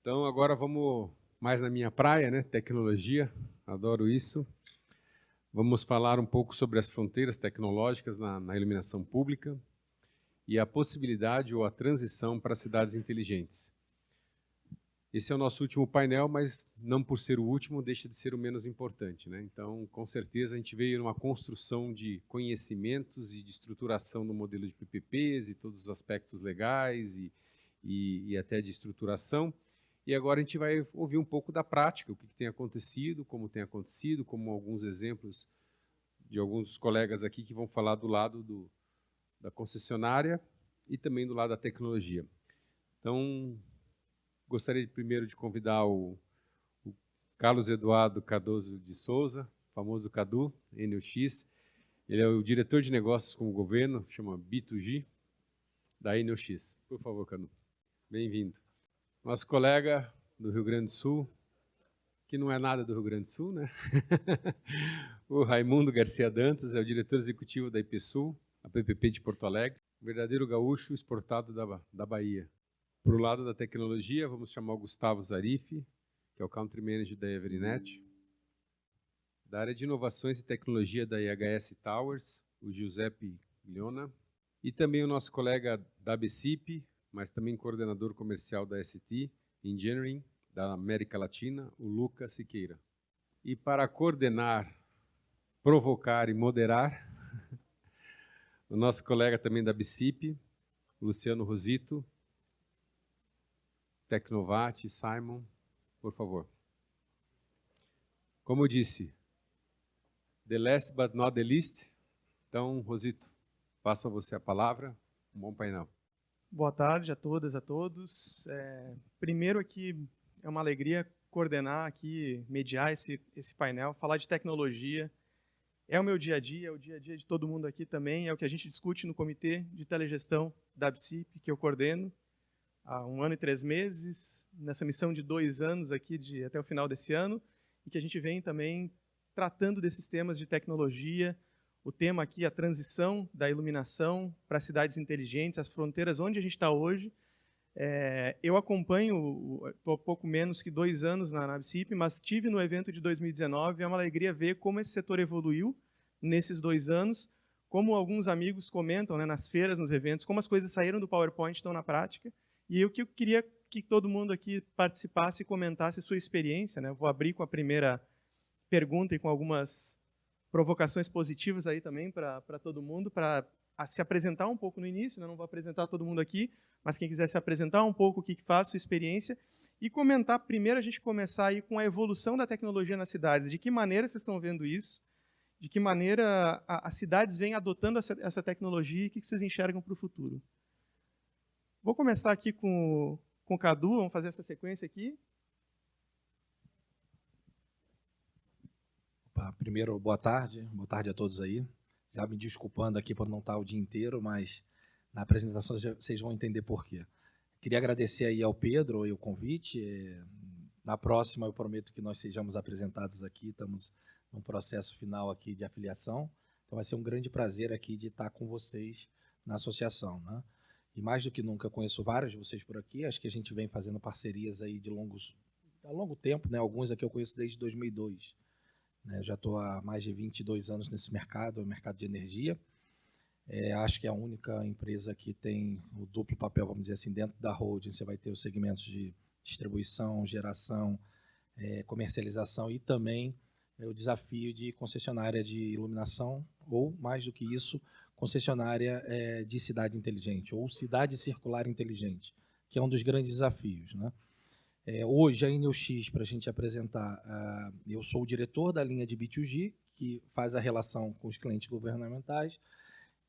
Então, agora vamos mais na minha praia, né? Tecnologia, adoro isso. Vamos falar um pouco sobre as fronteiras tecnológicas na iluminação pública e a possibilidade ou a transição para cidades inteligentes. Esse é o nosso último painel, mas não por ser o último, deixa de ser o menos importante, né? Então, com certeza, a gente veio numa construção de conhecimentos e de estruturação do modelo de PPPs e todos os aspectos legais e até de estruturação. E agora a gente vai ouvir um pouco da prática, o que tem acontecido, como alguns exemplos de alguns colegas aqui que vão falar do lado da concessionária e também do lado da tecnologia. Então, gostaria primeiro de convidar o Carlos Eduardo Cardoso de Souza, famoso Cadu, Enel X. Ele é o diretor de negócios com o governo, chama B2G, da Enel X. Por favor, Cadu. Bem-vindo. Nosso colega do Rio Grande do Sul, que não é nada do Rio Grande do Sul, né? O Raimundo Garcia Dantas é o diretor executivo da IPSul, a PPP de Porto Alegre, verdadeiro gaúcho exportado da Bahia. Para o lado da tecnologia, vamos chamar o Gustavo Zarifi, que é o Country Manager da Evernet. Da área de inovações e tecnologia da IHS Towers, o Giuseppe Gliona. E também o nosso colega da ABCIP, mas também coordenador comercial da ST Engineering, da América Latina, o Lucas Siqueira. E para coordenar, provocar e moderar, o nosso colega também da ABCIP, Luciano Rosito, Tecnovat, Simon, por favor. Como eu disse, the last but not the least. Então, Rosito, passo a você a palavra. Um bom painel. Boa tarde a todas, a todos. Primeiro aqui é uma alegria coordenar aqui, mediar esse painel, falar de tecnologia. É o meu dia a dia, é o dia a dia de todo mundo aqui também, é o que a gente discute no Comitê de Telegestão da ABCIP, que eu coordeno há 1 ano e 3 meses, nessa missão de 2 anos aqui, até o final desse ano, e que a gente vem também tratando desses temas de tecnologia. O tema aqui, a transição da iluminação para cidades inteligentes, as fronteiras onde a gente está hoje. Eu acompanho, estou há pouco menos que 2 anos na ABCIP, mas estive no evento de 2019, é uma alegria ver como esse setor evoluiu nesses 2 anos, como alguns amigos comentam, né, nas feiras, nos eventos, como as coisas saíram do PowerPoint e estão na prática. E eu queria que todo mundo aqui participasse e comentasse sua experiência, né? Eu vou abrir com a primeira pergunta e com algumas provocações positivas aí também para todo mundo, para se apresentar um pouco no início, né? Não vou apresentar todo mundo aqui, mas quem quiser se apresentar um pouco, o que faz, sua experiência, e comentar, primeiro a gente começar aí com a evolução da tecnologia nas cidades, de que maneira vocês estão vendo isso, de que maneira as cidades vêm adotando essa tecnologia e o que vocês enxergam para o futuro. Vou começar aqui com o Cadu, vamos fazer essa sequência aqui. Primeiro, boa tarde a todos aí. Já me desculpando aqui por não estar o dia inteiro, mas na apresentação vocês vão entender por quê. Queria agradecer aí ao Pedro e o convite. Na próxima eu prometo que nós sejamos apresentados aqui, estamos no processo final aqui de afiliação. Então vai ser um grande prazer aqui de estar com vocês na associação, né? E mais do que nunca eu conheço vários de vocês por aqui, acho que a gente vem fazendo parcerias aí há longo tempo, né? Alguns aqui eu conheço desde 2002. Já estou há mais de 22 anos nesse mercado, o mercado de energia. Acho que é a única empresa que tem o duplo papel, vamos dizer assim, dentro da holding. Você vai ter os segmentos de distribuição, geração, comercialização e também o desafio de concessionária de iluminação, ou mais do que isso, concessionária de cidade inteligente, ou cidade circular inteligente, que é um dos grandes desafios, né? Hoje, a Enel X, para a gente apresentar, eu sou o diretor da linha de B2G, que faz a relação com os clientes governamentais,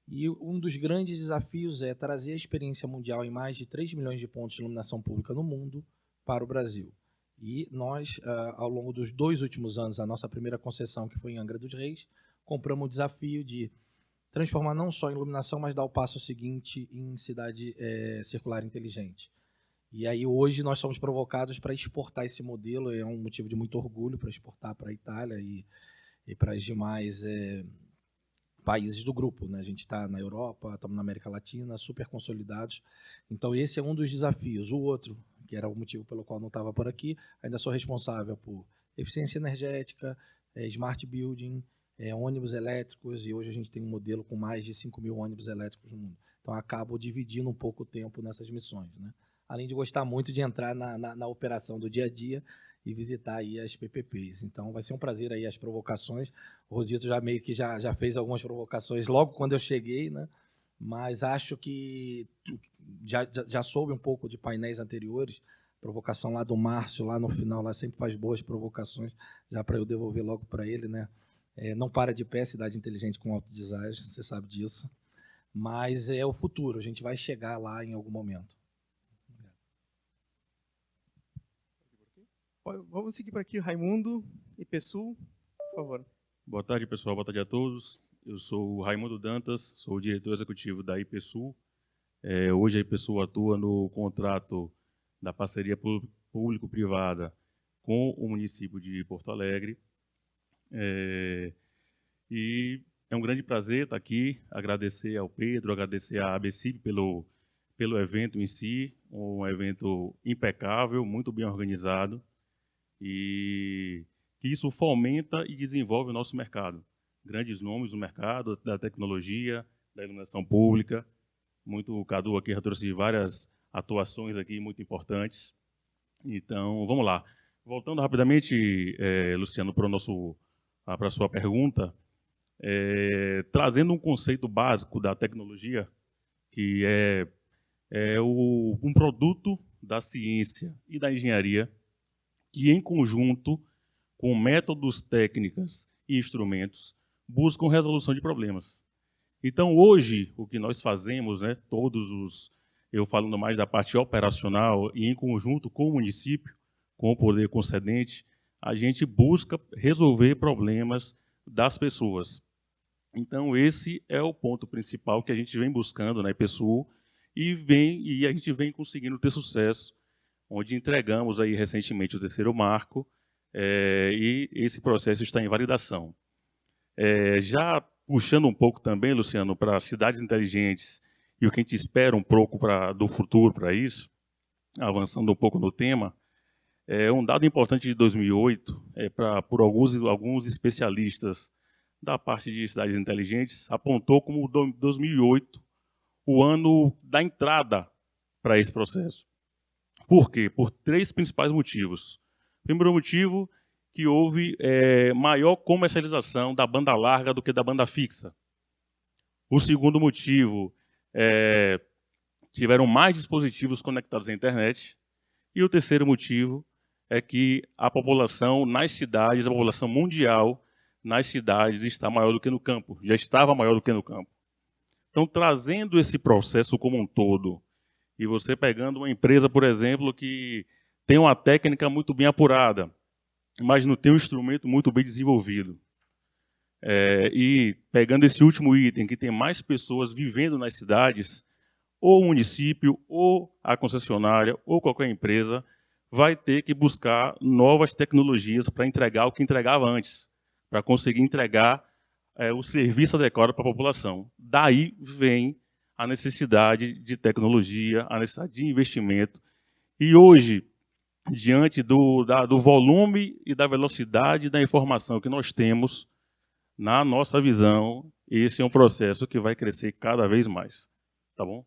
e um dos grandes desafios é trazer a experiência mundial em mais de 3 milhões de pontos de iluminação pública no mundo para o Brasil. E nós, ao longo dos 2 últimos anos, a nossa primeira concessão, que foi em Angra dos Reis, compramos o desafio de transformar não só em iluminação, mas dar o passo seguinte em cidade circular inteligente. E aí hoje nós somos provocados para exportar esse modelo, é um motivo de muito orgulho para exportar para a Itália e para as demais países do grupo, né? A gente está na Europa, estamos na América Latina, super consolidados. Então, esse é um dos desafios. O outro, que era o motivo pelo qual não estava por aqui, ainda sou responsável por eficiência energética, smart building, ônibus elétricos, e hoje a gente tem um modelo com mais de 5.000 ônibus elétricos no mundo. Então, acabo dividindo um pouco o tempo nessas missões, né? Além de gostar muito de entrar na operação do dia a dia e visitar aí as PPPs. Então, vai ser um prazer aí as provocações. O Rosito já meio que já fez algumas provocações logo quando eu cheguei, né? Mas acho que já soube um pouco de painéis anteriores. Provocação lá do Márcio, lá no final, lá sempre faz boas provocações, já para eu devolver logo para ele, né? Não para de pé, cidade inteligente com autodesign, você sabe disso. Mas é o futuro, a gente vai chegar lá em algum momento. Vamos seguir por aqui, Raimundo e Pessul, por favor. Boa tarde, pessoal. Boa tarde a todos. Eu sou o Raimundo Dantas, sou o diretor executivo da IPSul. Hoje a IPSul atua no contrato da parceria público-privada com o município de Porto Alegre. E é um grande prazer estar aqui, agradecer ao Pedro, agradecer à ABCIP pelo evento em si, um evento impecável, muito bem organizado, e que isso fomenta e desenvolve o nosso mercado. Grandes nomes do mercado, da tecnologia, da iluminação pública. O Cadu aqui já trouxe várias atuações aqui muito importantes. Então, vamos lá. Voltando rapidamente, Luciano, para a sua pergunta, trazendo um conceito básico da tecnologia, que é um produto da ciência e da engenharia, que em conjunto com métodos, técnicas e instrumentos buscam resolução de problemas. Então, hoje, o que nós fazemos, né, eu falando mais da parte operacional e em conjunto com o município, com o poder concedente, a gente busca resolver problemas das pessoas. Então, esse é o ponto principal que a gente vem buscando na IPSul e a gente vem conseguindo ter sucesso, onde entregamos aí recentemente o 3º marco, e esse processo está em validação. Já puxando um pouco também, Luciano, para cidades inteligentes e o que a gente espera um pouco do futuro para isso, avançando um pouco no tema, um dado importante de 2008, por alguns especialistas da parte de cidades inteligentes, apontou como 2008 o ano da entrada para esse processo. Por quê? Por 3 principais motivos. Primeiro motivo, que houve maior comercialização da banda larga do que da banda fixa. O segundo motivo, tiveram mais dispositivos conectados à internet. E o terceiro motivo é que a população nas cidades, a população mundial nas cidades está maior do que no campo, já estava maior do que no campo. Então, trazendo esse processo como um todo, e você pegando uma empresa, por exemplo, que tem uma técnica muito bem apurada, mas não tem um instrumento muito bem desenvolvido. E pegando esse último item, que tem mais pessoas vivendo nas cidades, ou o município, ou a concessionária, ou qualquer empresa, vai ter que buscar novas tecnologias para entregar o que entregava antes, para conseguir entregar o serviço adequado para a população. Daí vem a necessidade de tecnologia, a necessidade de investimento. E hoje, diante do volume e da velocidade da informação que nós temos, na nossa visão, esse é um processo que vai crescer cada vez mais. Tá bom?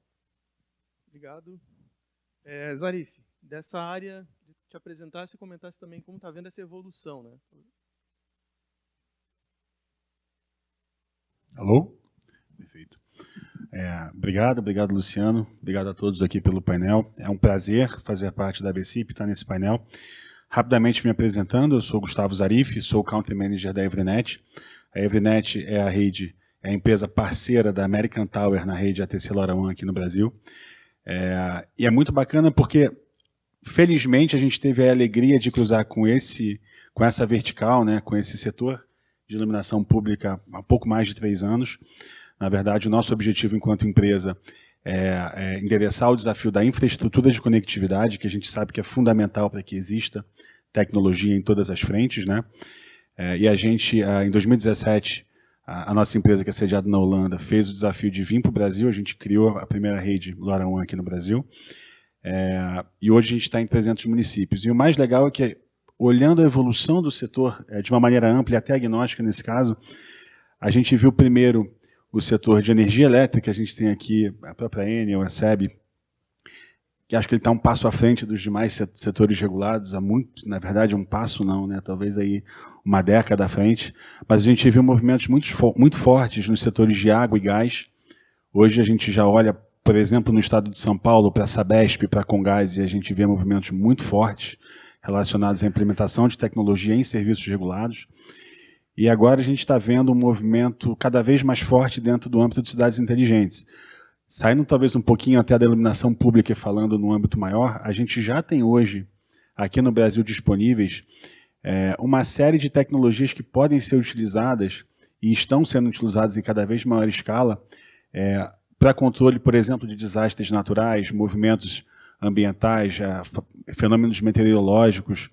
Obrigado. Zarif, dessa área, te apresentasse e comentasse também como está vendo essa evolução, né? Alô? Perfeito. Obrigado, Luciano. Obrigado a todos aqui pelo painel. É um prazer fazer parte da ABCIP, estar nesse painel. Rapidamente me apresentando, eu sou Gustavo Zarif, sou o Country Manager da Evernet. A Evernet é a empresa parceira da American Tower na rede ATC LoRaWAN aqui no Brasil. E é muito bacana porque, felizmente, a gente teve a alegria de cruzar com essa vertical, né, com esse setor de iluminação pública há pouco mais de 3 anos. Na verdade, o nosso objetivo enquanto empresa é endereçar o desafio da infraestrutura de conectividade, que a gente sabe que é fundamental para que exista tecnologia em todas as frentes, né? E a gente, em 2017, a nossa empresa, que é sediada na Holanda, fez o desafio de vir para o Brasil. A gente criou a primeira rede LoRaWAN aqui no Brasil. E hoje a gente está em 300 municípios. E o mais legal é que, olhando a evolução do setor de uma maneira ampla e até agnóstica nesse caso, a gente viu primeiro o setor de energia elétrica. A gente tem aqui a própria Enel, a SEB, que acho que ele está um passo à frente dos demais setores regulados, há muito, na verdade, um passo não, né? Talvez aí uma década à frente, mas a gente viu movimentos muito fortes nos setores de água e gás. Hoje a gente já olha, por exemplo, no estado de São Paulo, para a Sabesp, para a Comgás, e a gente vê movimentos muito fortes relacionados à implementação de tecnologia em serviços regulados. E agora a gente está vendo um movimento cada vez mais forte dentro do âmbito de cidades inteligentes. Saindo talvez um pouquinho até da iluminação pública e falando no âmbito maior, a gente já tem hoje, aqui no Brasil, disponíveis uma série de tecnologias que podem ser utilizadas e estão sendo utilizadas em cada vez maior escala para controle, por exemplo, de desastres naturais, movimentos ambientais, fenômenos meteorológicos.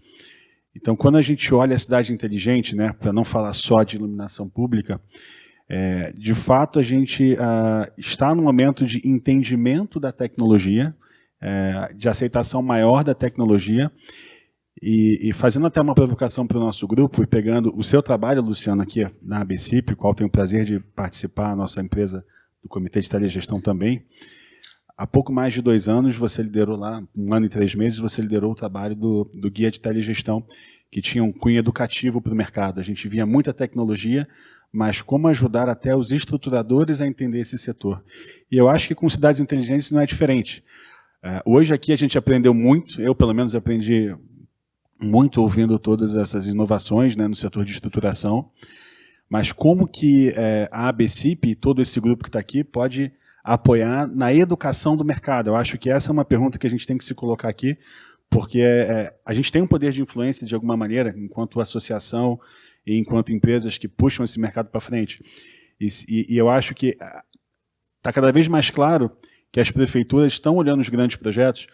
Então, quando a gente olha a cidade inteligente, né, para não falar só de iluminação pública, de fato, a gente está num momento de entendimento da tecnologia, de aceitação maior da tecnologia, e fazendo até uma provocação para o nosso grupo, e pegando o seu trabalho, Luciano, aqui na ABCIP, qual tenho o prazer de participar, a nossa empresa do Comitê de Telegestão também. Há pouco mais de 2 anos, você liderou lá, 1 ano e 3 meses, você liderou o trabalho do Guia de Telegestão, que tinha um cunho educativo para o mercado. A gente via muita tecnologia, mas como ajudar até os estruturadores a entender esse setor. E eu acho que com cidades inteligentes não é diferente. Hoje aqui a gente aprendeu muito, eu pelo menos aprendi muito ouvindo todas essas inovações, né, no setor de estruturação, mas como que a ABCIP e todo esse grupo que está aqui pode apoiar na educação do mercado? Eu acho que essa é uma pergunta que a gente tem que se colocar aqui, porque a gente tem um poder de influência de alguma maneira, enquanto associação e enquanto empresas que puxam esse mercado para frente. E eu acho que está cada vez mais claro que as prefeituras estão olhando os grandes projetos.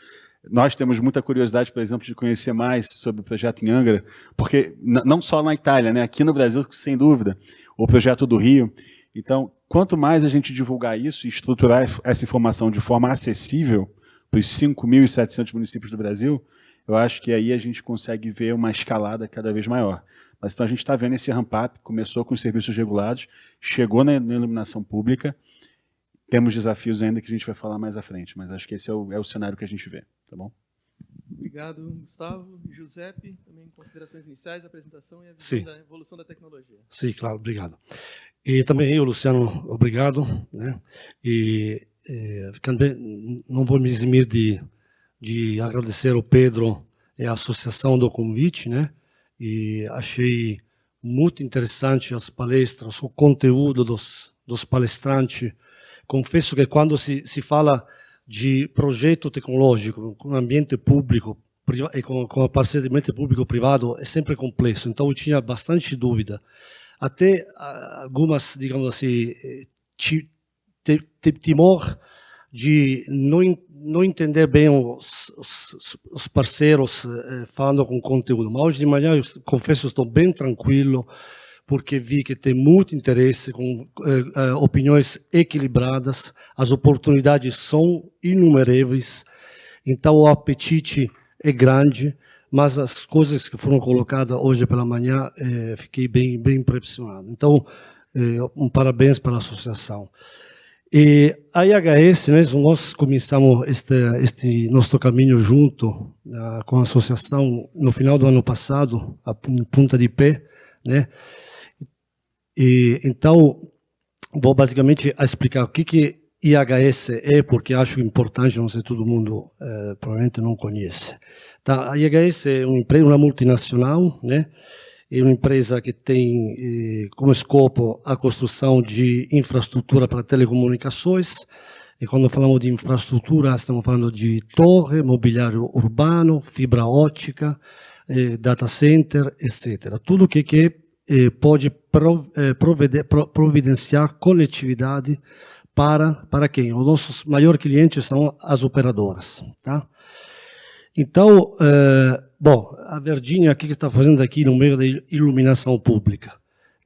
Nós temos muita curiosidade, por exemplo, de conhecer mais sobre o projeto em Angra, porque não só na Itália, né? Aqui no Brasil, sem dúvida, o projeto do Rio. Então, quanto mais a gente divulgar isso e estruturar essa informação de forma acessível para os 5.700 municípios do Brasil, eu acho que aí a gente consegue ver uma escalada cada vez maior. Mas então a gente está vendo esse ramp-up, começou com os serviços regulados, chegou na iluminação pública, temos desafios ainda que a gente vai falar mais à frente, mas acho que esse é o cenário que a gente vê, tá bom? Obrigado, Gustavo. Giuseppe, também considerações iniciais, apresentação e a visão Sim. da evolução da tecnologia. Sim, claro, obrigado. E também eu, Luciano, obrigado, né? E também não vou me eximir de agradecer ao Pedro e à associação do convite, né? E achei muito interessante as palestras, o conteúdo dos palestrantes. Confesso que quando se fala de projeto tecnológico com ambiente público e com a parceria de ambiente público-privado é sempre complexo, então eu tinha bastante dúvida. Até algumas, digamos assim, temor de não entender bem os parceiros falando com conteúdo. Mas hoje de manhã, eu confesso, estou bem tranquilo, porque vi que tem muito interesse, com opiniões equilibradas, as oportunidades são inumeráveis, então o apetite é grande, mas as coisas que foram colocadas hoje pela manhã, fiquei bem impressionado. Então, um parabéns para a associação. E a IHS, né, nós começamos este nosso caminho junto com a associação no final do ano passado, a ponta de pé, né? E então vou basicamente explicar o que IHS é, porque acho importante, não sei, todo mundo provavelmente não conhece. Tá, a IHS é uma multinacional, né? É uma empresa que tem como escopo a construção de infraestrutura para telecomunicações. E quando falamos de infraestrutura, estamos falando de torre, mobiliário urbano, fibra ótica, data center, etc. Tudo que pode providenciar conectividade para quem? Os nossos maiores clientes são as operadoras. Tá? Então, bom, a Virgínia, o que está fazendo aqui no meio da iluminação pública?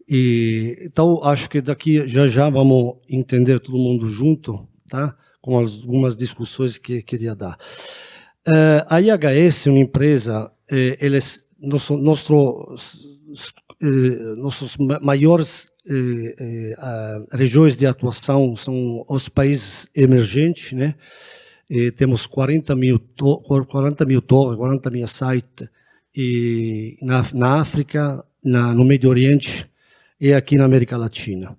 Então, acho que daqui já vamos entender todo mundo junto, tá? Com algumas discussões que queria dar. A IHS é uma empresa, nossos maiores regiões de atuação são os países emergentes, né? Temos 40 mil torres, 40 mil sites na África, no Médio Oriente e aqui na América Latina.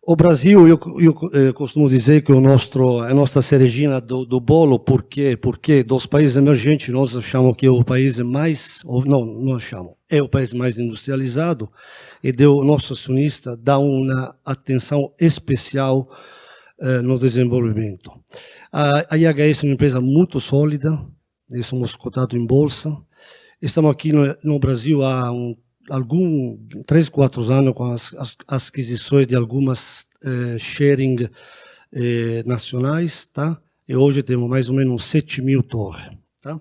O Brasil, eu costumo dizer que a nossa cerejinha do bolo, por quê? Porque dos países emergentes nós achamos que é o país mais, não achamos, é o país mais industrializado e o nosso acionista dá uma atenção especial no desenvolvimento. A IHS é uma empresa muito sólida, somos cotados em bolsa. Estamos aqui no Brasil há 3, 4 anos com as aquisições de algumas sharing nacionais, tá? E hoje temos mais ou menos 7 mil torres, tá?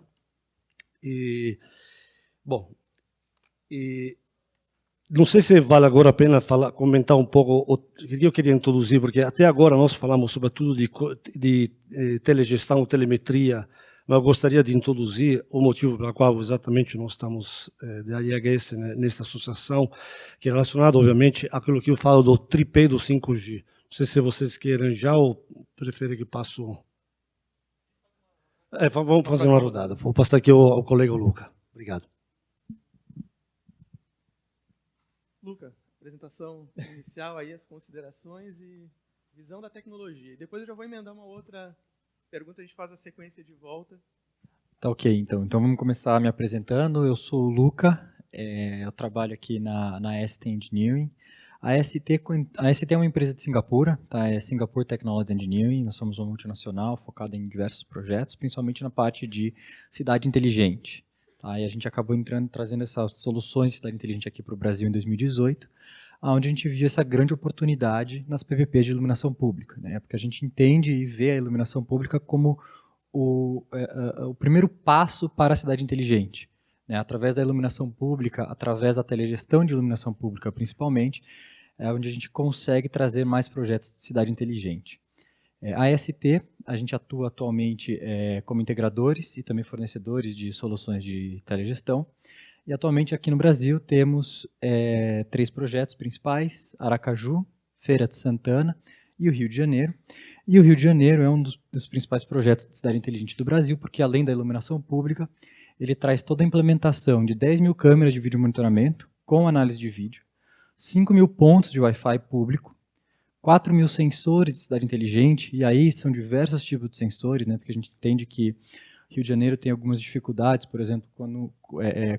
Não sei se vale agora a pena comentar um pouco o que eu queria introduzir, porque até agora nós falamos sobretudo de telegestão, telemetria, mas eu gostaria de introduzir o motivo pelo qual exatamente nós estamos da IHS nesta associação, que é relacionado, obviamente, àquilo que eu falo do tripé do 5G. Não sei se vocês querem já ou preferem que passe. Vamos fazer uma rodada. Vou passar aqui ao colega Luca. Obrigado. Luca, apresentação inicial aí, as considerações e visão da tecnologia. E depois eu já vou emendar uma outra pergunta, a gente faz a sequência de volta. Tá ok, então vamos começar me apresentando. Eu sou o Luca, eu trabalho aqui na ST Engineering. A ST é uma empresa de Singapura, tá? É Singapore Technology Engineering. Nós somos uma multinacional focada em diversos projetos, principalmente na parte de cidade inteligente. Tá? E a gente acabou trazendo essas soluções de cidade inteligente aqui para o Brasil em 2018, onde a gente viu essa grande oportunidade nas PPPs de iluminação pública, né? Porque a gente entende e vê a iluminação pública como o primeiro passo para a cidade inteligente, né? Através da iluminação pública, através da telegestão de iluminação pública principalmente, é onde a gente consegue trazer mais projetos de cidade inteligente. A ST, a gente atua atualmente como integradores e também fornecedores de soluções de telegestão. E atualmente aqui no Brasil temos 3 projetos principais: Aracaju, Feira de Santana e o Rio de Janeiro. E o Rio de Janeiro é um dos principais projetos de cidade inteligente do Brasil, porque além da iluminação pública, ele traz toda a implementação de 10 mil câmeras de vídeo monitoramento com análise de vídeo, 5 mil pontos de Wi-Fi público, 4 mil sensores de cidade inteligente, e aí são diversos tipos de sensores, né, porque a gente entende que Rio de Janeiro tem algumas dificuldades, por exemplo,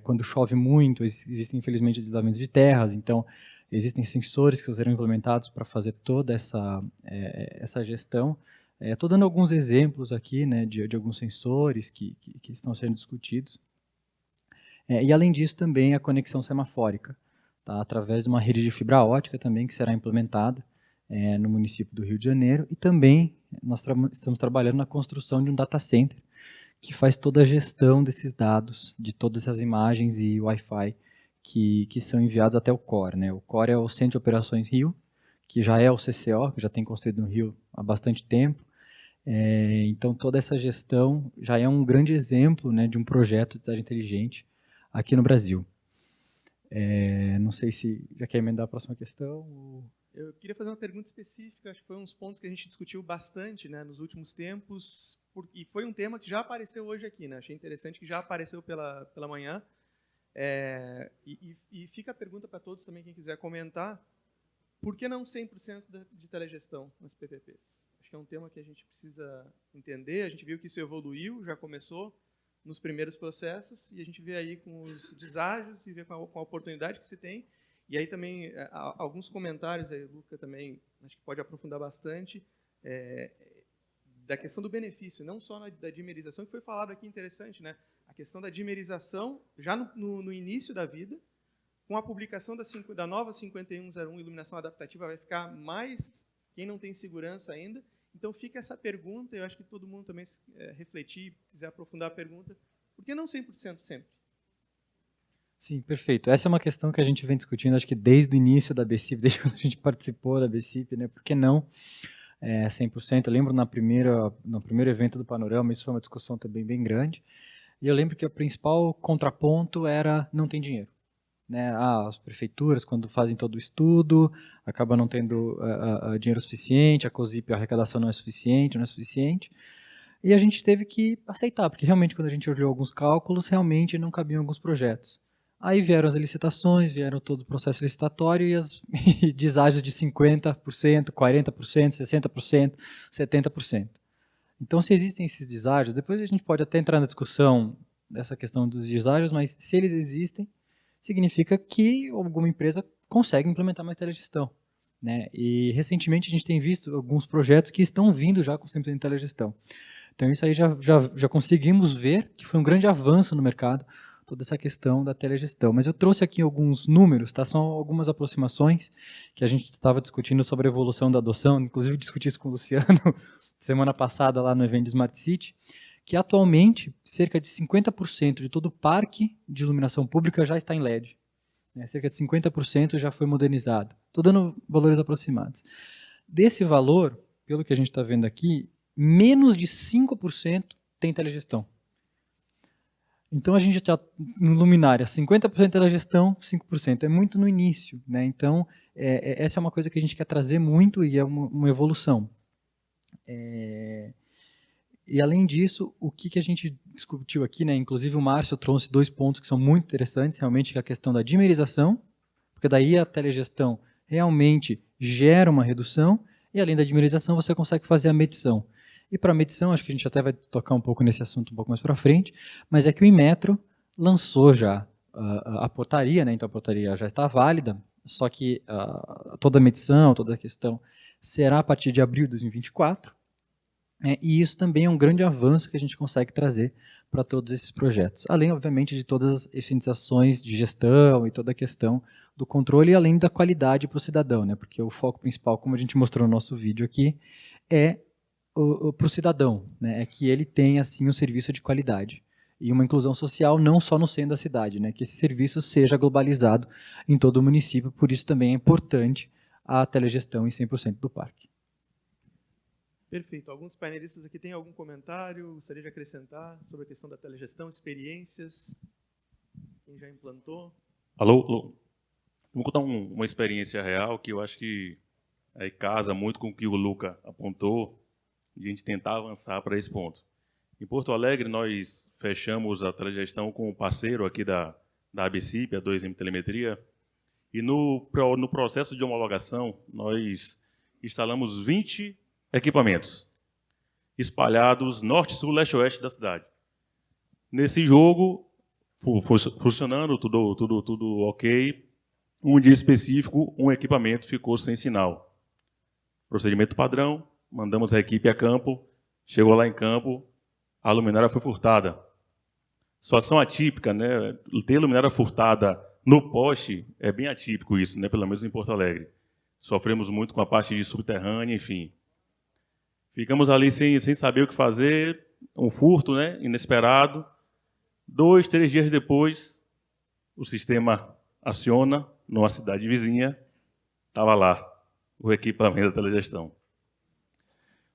quando chove muito, existem infelizmente deslizamentos de terras, então existem sensores que serão implementados para fazer toda essa gestão. Estou dando alguns exemplos aqui, né, de alguns sensores que estão sendo discutidos. E além disso também a conexão semafórica, tá, através de uma rede de fibra ótica também que será implementada no município do Rio de Janeiro, e também nós estamos trabalhando na construção de um data center que faz toda a gestão desses dados, de todas essas imagens e Wi-Fi que são enviados até o Core, né? O Core é o Centro de Operações Rio, que já é o CCO, que já tem construído no Rio há bastante tempo. Então, toda essa gestão já é um grande exemplo, né, de um projeto de cidade inteligente aqui no Brasil. Não sei se já quer emendar a próxima questão. Eu queria fazer uma pergunta específica, acho que foi uns pontos que a gente discutiu bastante, né, nos últimos tempos, e foi um tema que já apareceu hoje aqui, né? Achei interessante que já apareceu pela manhã. E fica a pergunta para todos também, quem quiser comentar, por que não 100% de telegestão nas PPPs? Acho que é um tema que a gente precisa entender, a gente viu que isso evoluiu, já começou nos primeiros processos, e a gente vê aí com os deságios e vê com a oportunidade que se tem. E aí também, alguns comentários, aí, o Luca também acho que pode aprofundar bastante, da questão do benefício, não só da dimerização, que foi falado aqui, interessante, né? A questão da dimerização já no início da vida, com a publicação da nova 5101, iluminação adaptativa, vai ficar mais quem não tem segurança ainda. Então fica essa pergunta, eu acho que todo mundo também refletir, quiser aprofundar a pergunta, por que não 100% sempre? Sim, perfeito. Essa é uma questão que a gente vem discutindo, acho que desde o início da BCIP, desde quando a gente participou da BCIP, né? Por que não 100%? Eu lembro no primeiro evento do Panorama, isso foi uma discussão também bem grande, e eu lembro que o principal contraponto era não tem dinheiro. Né? As prefeituras, quando fazem todo o estudo, acabam não tendo dinheiro suficiente, a COSIP, a arrecadação não é suficiente, e a gente teve que aceitar, porque realmente quando a gente olhou alguns cálculos, realmente não cabiam alguns projetos. Aí vieram as licitações, vieram todo o processo licitatório e as deságios de 50%, 40%, 60%, 70%. Então, se existem esses deságios, depois a gente pode até entrar na discussão dessa questão dos deságios, mas se eles existem, significa que alguma empresa consegue implementar uma telegestão. Né? E, recentemente, a gente tem visto alguns projetos que estão vindo já com 100% de telegestão. Então, isso aí já conseguimos ver que foi um grande avanço no mercado, toda essa questão da telegestão. Mas eu trouxe aqui alguns números, tá? São algumas aproximações que a gente estava discutindo sobre a evolução da adoção, inclusive discuti isso com o Luciano semana passada lá no evento de Smart City, que atualmente cerca de 50% de todo o parque de iluminação pública já está em LED. Né? Cerca de 50% já foi modernizado. Estou dando valores aproximados. Desse valor, pelo que a gente está vendo aqui, menos de 5% tem telegestão. Então, a gente está no luminária, 50% telegestão, 5%. É muito no início. Né? Então, essa é uma coisa que a gente quer trazer muito e é uma evolução. E, além disso, o que a gente discutiu aqui, né? Inclusive o Márcio trouxe 2 pontos que são muito interessantes, realmente, que é a questão da dimerização, porque daí a telegestão realmente gera uma redução, e além da dimerização você consegue fazer a medição. E para a medição, acho que a gente até vai tocar um pouco nesse assunto um pouco mais para frente, mas é que o Inmetro lançou já a portaria, né? Então a portaria já está válida, só que toda a medição, toda a questão será a partir de abril de 2024, e isso também é um grande avanço que a gente consegue trazer para todos esses projetos. Além, obviamente, de todas as eficientizações de gestão e toda a questão do controle, e além da qualidade para o cidadão, né? Porque o foco principal, como a gente mostrou no nosso vídeo aqui, é para o cidadão, né? É que ele tenha, assim, um serviço de qualidade. E uma inclusão social não só no centro da cidade, né? Que esse serviço seja globalizado em todo o município, por isso também é importante a telegestão em 100% do parque. Perfeito. Alguns painelistas aqui têm algum comentário, gostaria de acrescentar sobre a questão da telegestão, experiências? Quem já implantou? Alô? Vou contar uma experiência real que eu acho que casa muito com o que o Luca apontou, de a gente tentar avançar para esse ponto. Em Porto Alegre, nós fechamos a telegestão com um parceiro aqui da ABCIP, a 2M Telemetria, e no processo de homologação, nós instalamos 20 equipamentos espalhados norte, sul, leste e oeste da cidade. Nesse jogo, funcionando, tudo ok. Um dia específico, um equipamento ficou sem sinal. Procedimento padrão, mandamos a equipe a campo, chegou lá em campo, a luminária foi furtada. Situação atípica, né? Ter luminária furtada no poste é bem atípico isso, né? Pelo menos em Porto Alegre. Sofremos muito com a parte de subterrânea, enfim. Ficamos ali sem saber o que fazer, um furto, né? Inesperado. 2, 3 dias depois, o sistema aciona numa cidade vizinha, estava lá o equipamento da telegestão.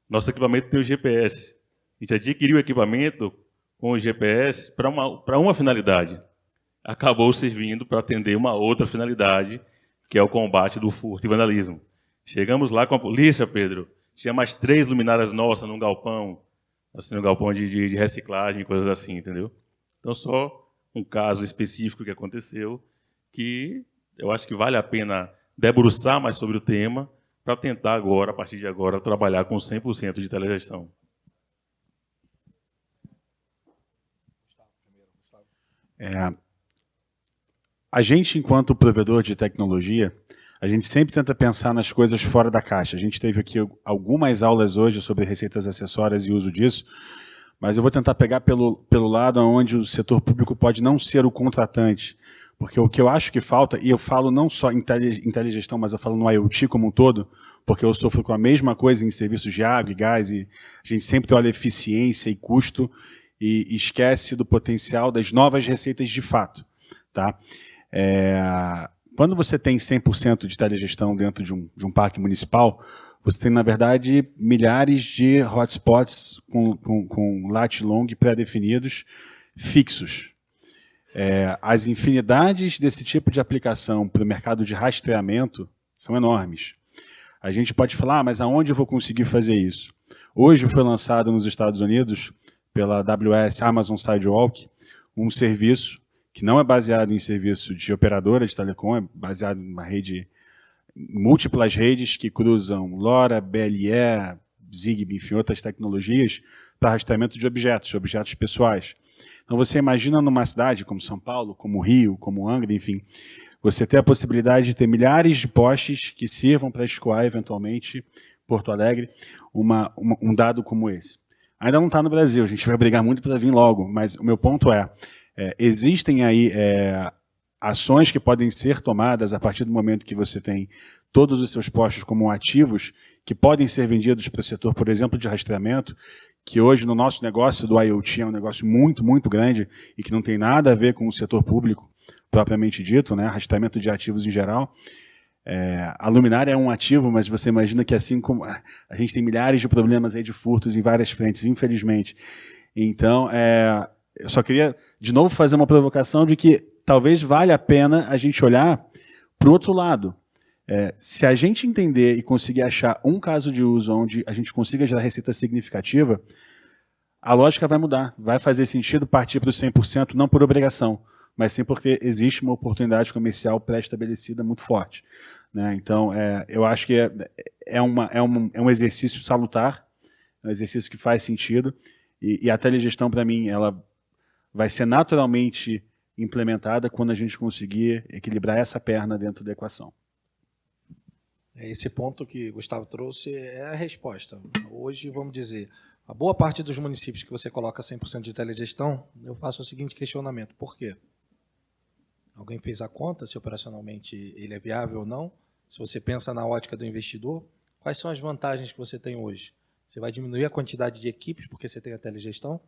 Nosso equipamento tem o GPS. A gente adquiriu o equipamento com o GPS para uma finalidade. Acabou servindo para atender uma outra finalidade, que é o combate do furto e vandalismo. Chegamos lá com a polícia, Pedro, tinha mais 3 luminárias nossas num galpão, assim, num galpão de reciclagem, coisas assim, entendeu? Então, só um caso específico que aconteceu, que eu acho que vale a pena debruçar mais sobre o tema, para tentar agora, a partir de agora, trabalhar com 100% de telegestão. A gente, enquanto provedor de tecnologia, a gente sempre tenta pensar nas coisas fora da caixa. A gente teve aqui algumas aulas hoje sobre receitas acessórias e uso disso, mas eu vou tentar pegar pelo lado onde o setor público pode não ser o contratante. Porque o que eu acho que falta, e eu falo não só em telegestão, mas eu falo no IoT como um todo, porque eu sofro com a mesma coisa em serviços de água e gás, e a gente sempre olha eficiência e custo, e esquece do potencial das novas receitas de fato. tá? Quando você tem 100% de telegestão dentro de um parque municipal, você tem, na verdade, milhares de hotspots com lat long pré-definidos, fixos. As infinidades desse tipo de aplicação para o mercado de rastreamento são enormes. A gente pode falar, mas aonde eu vou conseguir fazer isso? Hoje foi lançado nos Estados Unidos, pela AWS Amazon Sidewalk, um serviço que não é baseado em serviço de operadora de telecom, é baseado em uma rede, múltiplas redes que cruzam LoRa, BLE, Zigbee, enfim, outras tecnologias, para rastreamento de objetos pessoais. Então, você imagina numa cidade como São Paulo, como Rio, como Angra, enfim, você ter a possibilidade de ter milhares de postes que sirvam para escoar, eventualmente, Porto Alegre, um dado como esse. Ainda não está no Brasil, a gente vai brigar muito para vir logo, mas o meu ponto existem aí ações que podem ser tomadas a partir do momento que você tem todos os seus postos como ativos, que podem ser vendidos para o setor, por exemplo, de rastreamento, que hoje no nosso negócio do IoT é um negócio muito, muito grande e que não tem nada a ver com o setor público propriamente dito, né? Rastreamento de ativos em geral. A luminária é um ativo, mas você imagina que assim como a gente tem milhares de problemas aí de furtos em várias frentes, infelizmente. Então, eu só queria, de novo, fazer uma provocação de que talvez valha a pena a gente olhar para o outro lado. Se a gente entender e conseguir achar um caso de uso onde a gente consiga gerar receita significativa, a lógica vai mudar. Vai fazer sentido partir para o 100%, não por obrigação, mas sim porque existe uma oportunidade comercial pré-estabelecida muito forte, né? Então, eu acho que é um exercício salutar, é um exercício que faz sentido, e a telegestão, para mim, ela vai ser naturalmente implementada quando a gente conseguir equilibrar essa perna dentro da equação. Esse ponto que o Gustavo trouxe é a resposta. Hoje, vamos dizer, a boa parte dos municípios que você coloca 100% de telegestão, eu faço o seguinte questionamento: por quê? Alguém fez a conta se operacionalmente ele é viável ou não? Se você pensa na ótica do investidor, quais são as vantagens que você tem hoje? Você vai diminuir a quantidade de equipes porque você tem a telegestão?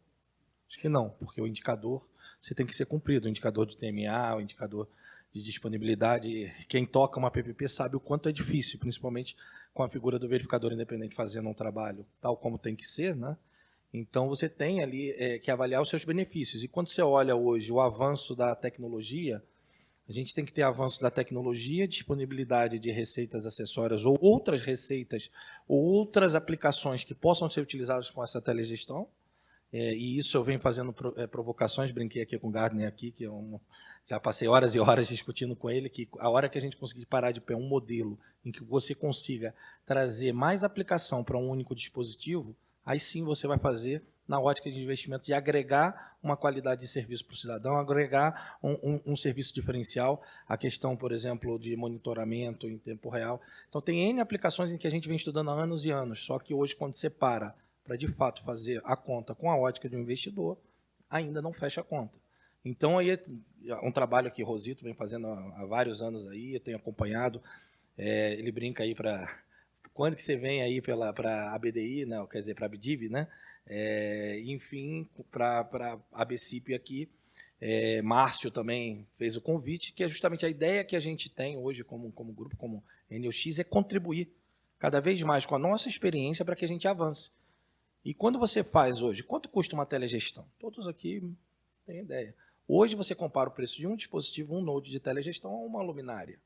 Acho que não, porque o indicador você tem que ser cumprido, o indicador de TMA, o indicador de disponibilidade. Quem toca uma PPP sabe o quanto é difícil, principalmente com a figura do verificador independente fazendo um trabalho tal como tem que ser, né? Então, você tem ali que avaliar os seus benefícios. E quando você olha hoje o avanço da tecnologia, a gente tem que ter avanço da tecnologia, disponibilidade de receitas acessórias ou outras receitas ou outras aplicações que possam ser utilizadas com essa telegestão. E isso eu venho fazendo provocações, brinquei aqui com o Gardner, aqui, que já passei horas e horas discutindo com ele, que a hora que a gente conseguir parar de pé um modelo em que você consiga trazer mais aplicação para um único dispositivo, aí sim você vai fazer na ótica de investimento de agregar uma qualidade de serviço para o cidadão, agregar um serviço diferencial, a questão, por exemplo, de monitoramento em tempo real. Então, tem N aplicações em que a gente vem estudando há anos e anos, só que hoje, quando você para de fato fazer a conta com a ótica de um investidor, ainda não fecha a conta. Então, aí é um trabalho que o Rosito vem fazendo há vários anos aí, eu tenho acompanhado, ele brinca aí para... Quando que você vem aí para a BDI, né, quer dizer, para a BDIV, né? Enfim, para a ABCIP aqui, Márcio também fez o convite, que é justamente a ideia que a gente tem hoje como grupo, como NUX, é contribuir cada vez mais com a nossa experiência para que a gente avance. E quando você faz hoje, quanto custa uma telegestão? Todos aqui têm ideia. Hoje você compara o preço de um dispositivo, um node de telegestão, a uma luminária.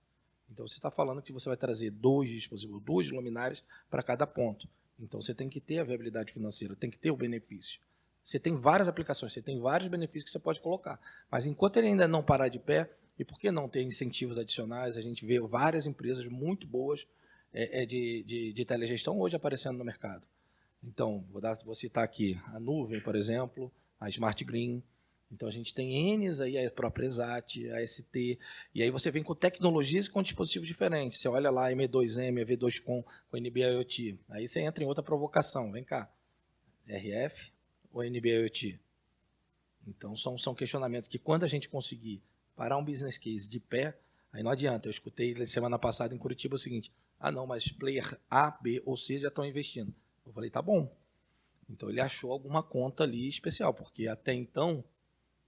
Então você está falando que você vai trazer 2 dispositivos, 2 luminárias para cada ponto. Então você tem que ter a viabilidade financeira, tem que ter o benefício. Você tem várias aplicações, você tem vários benefícios que você pode colocar. Mas enquanto ele ainda não parar de pé, e por que não ter incentivos adicionais? A gente vê várias empresas muito boas de telegestão hoje aparecendo no mercado. Então, vou citar aqui a Nuvem, por exemplo, a Smart Green. Então, a gente tem N's aí, a própria Exat, a ST, e aí você vem com tecnologias e com dispositivos diferentes. Você olha lá, M2M, V2Com, com NB-IoT. Aí você entra em outra provocação. Vem cá, RF ou NB-IoT? Então, são questionamentos que quando a gente conseguir parar um business case de pé, aí não adianta. Eu escutei semana passada em Curitiba o seguinte: não, mas player A, B ou C já estão investindo. Eu falei, tá bom. Então, ele achou alguma conta ali especial, porque até então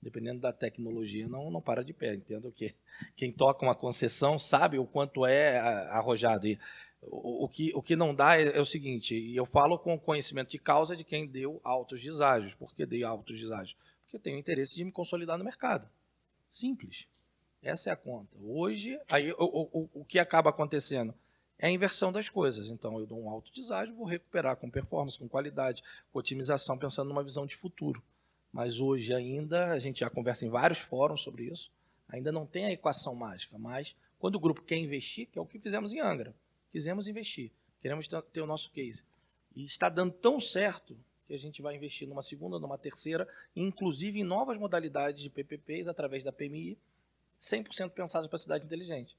dependendo da tecnologia, não para de pé. Entendo que quem toca uma concessão sabe o quanto é arrojado. E o que não dá é o seguinte, e eu falo com conhecimento de causa de quem deu altos deságios. Por que dei altos deságios? Porque eu tenho interesse de me consolidar no mercado. Simples. Essa é a conta. Hoje, aí, o que acaba acontecendo é a inversão das coisas. Então, eu dou um alto deságio, vou recuperar com performance, com qualidade, com otimização, pensando numa visão de futuro. Mas hoje ainda, a gente já conversa em vários fóruns sobre isso, ainda não tem a equação mágica, mas quando o grupo quer investir, que é o que fizemos em Angra, quisemos investir, queremos ter o nosso case. E está dando tão certo que a gente vai investir numa segunda, numa terceira, inclusive em novas modalidades de PPPs, através da PMI, 100% pensadas para a cidade inteligente.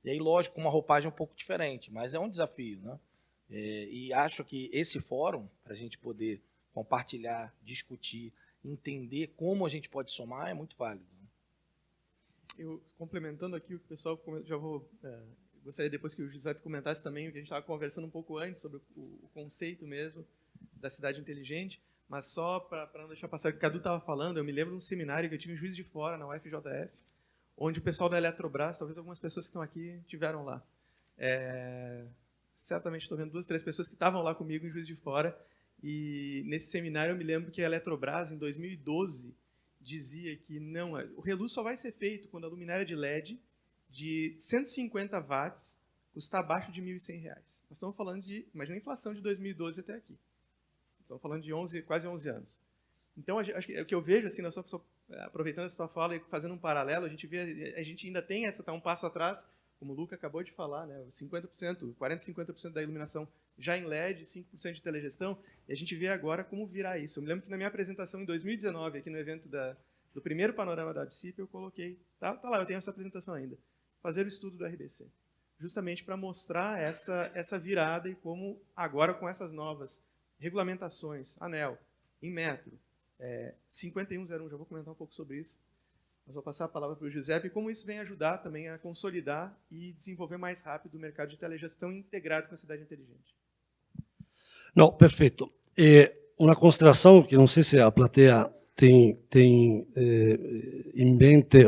E aí, lógico, com uma roupagem um pouco diferente, mas é um desafio, né? E acho que esse fórum, para a gente poder compartilhar, discutir, entender como a gente pode somar, é muito válido. Eu, complementando aqui o que o pessoal, já vou, gostaria depois que o Giuseppe comentasse também o que a gente estava conversando um pouco antes, sobre o conceito mesmo da cidade inteligente, mas só para não deixar passar o que o Cadu estava falando, eu me lembro de um seminário que eu tive em Juiz de Fora, na UFJF, onde o pessoal da Eletrobras, talvez algumas pessoas que estão aqui tiveram lá. Certamente estou vendo 2, 3 pessoas que estavam lá comigo em Juiz de Fora, e nesse seminário eu me lembro que a Eletrobras, em 2012, dizia que não, o reluz só vai ser feito quando a luminária de LED de 150 watts custar abaixo de R$ 1.100. Nós estamos falando de, imagina a inflação de 2012 até aqui. Estamos falando de quase 11 anos. Então, acho que o que eu vejo, assim, só aproveitando essa tua fala e fazendo um paralelo, a gente ainda tem está um passo atrás, como o Luca acabou de falar, né, 50%, 40%, 50% da iluminação já em LED, 5% de telegestão, e a gente vê agora como virar isso. Eu me lembro que na minha apresentação em 2019, aqui no evento do primeiro panorama da ADCIP, eu coloquei, tá lá, eu tenho essa apresentação ainda, fazer o estudo do RBC, justamente para mostrar essa virada e como agora com essas novas regulamentações, ANEEL, em metro, 5101, já vou comentar um pouco sobre isso, mas vou passar a palavra para o Giuseppe, e como isso vem ajudar também a consolidar e desenvolver mais rápido o mercado de telegestão integrado com a cidade inteligente. Não, perfeito. Uma consideração que não sei se a plateia tem em mente.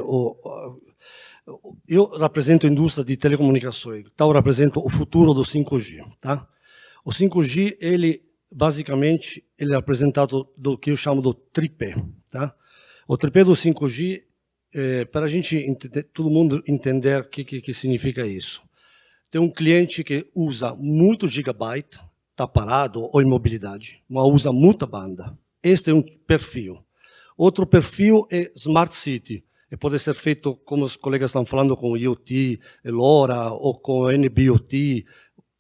Eu represento a indústria de telecomunicações, então eu represento o futuro do 5G. Tá? O 5G, basicamente, ele é apresentado do que eu chamo do tripé. Tá? O tripé do 5G, para a gente todo mundo entender o que significa isso. Tem um cliente que usa muito gigabyte, está parado ou em mobilidade, mas usa muita banda. Este é um perfil. Outro perfil é Smart City, e pode ser feito, como os colegas estão falando, com IoT, LoRa ou com NB-IoT.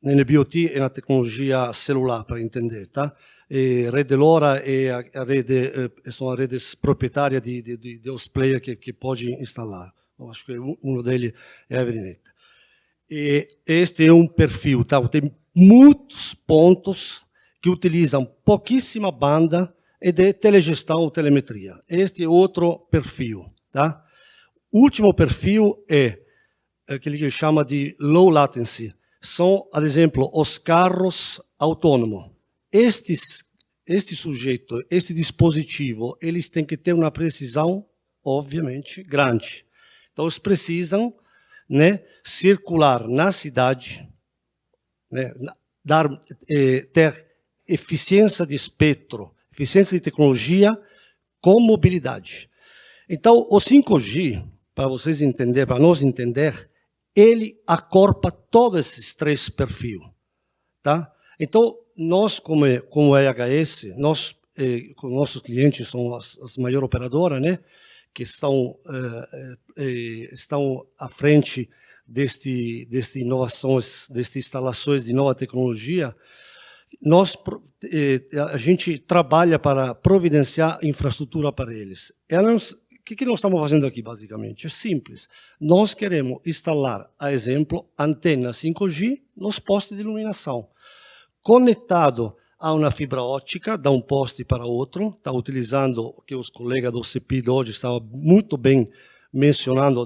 NB-IoT é na tecnologia celular, para entender, tá? E rede LoRa é a rede, são as redes proprietárias dos players que pode instalar. Eu acho que um deles é a Evernet. E este é um perfil, tá? Tem muitos pontos que utilizam pouquíssima banda e de telegestão ou telemetria. Este é outro perfil. Tá? O último perfil é aquele que chama de low latency. São, por exemplo, os carros autônomos. Este sujeito, este dispositivo, eles têm que ter uma precisão, obviamente, grande. Então, eles precisam, né, circular na cidade, né, ter eficiência de espectro, eficiência de tecnologia com mobilidade. Então, o 5G, para vocês entenderem, para nós entender, ele acorpa todos esses 3 perfis. Tá? Então, nós, como EHS, com nossos clientes, são as maiores operadoras, né, que estão à frente deste inovações, destas instalações de nova tecnologia, a gente trabalha para providenciar infraestrutura para eles. O que nós estamos fazendo aqui, basicamente? É simples. Nós queremos instalar, a exemplo, antenas 5G nos postes de iluminação, conectado a uma fibra óptica, de um poste para outro, está utilizando o que os colegas do CEPID hoje estavam muito bem mencionando,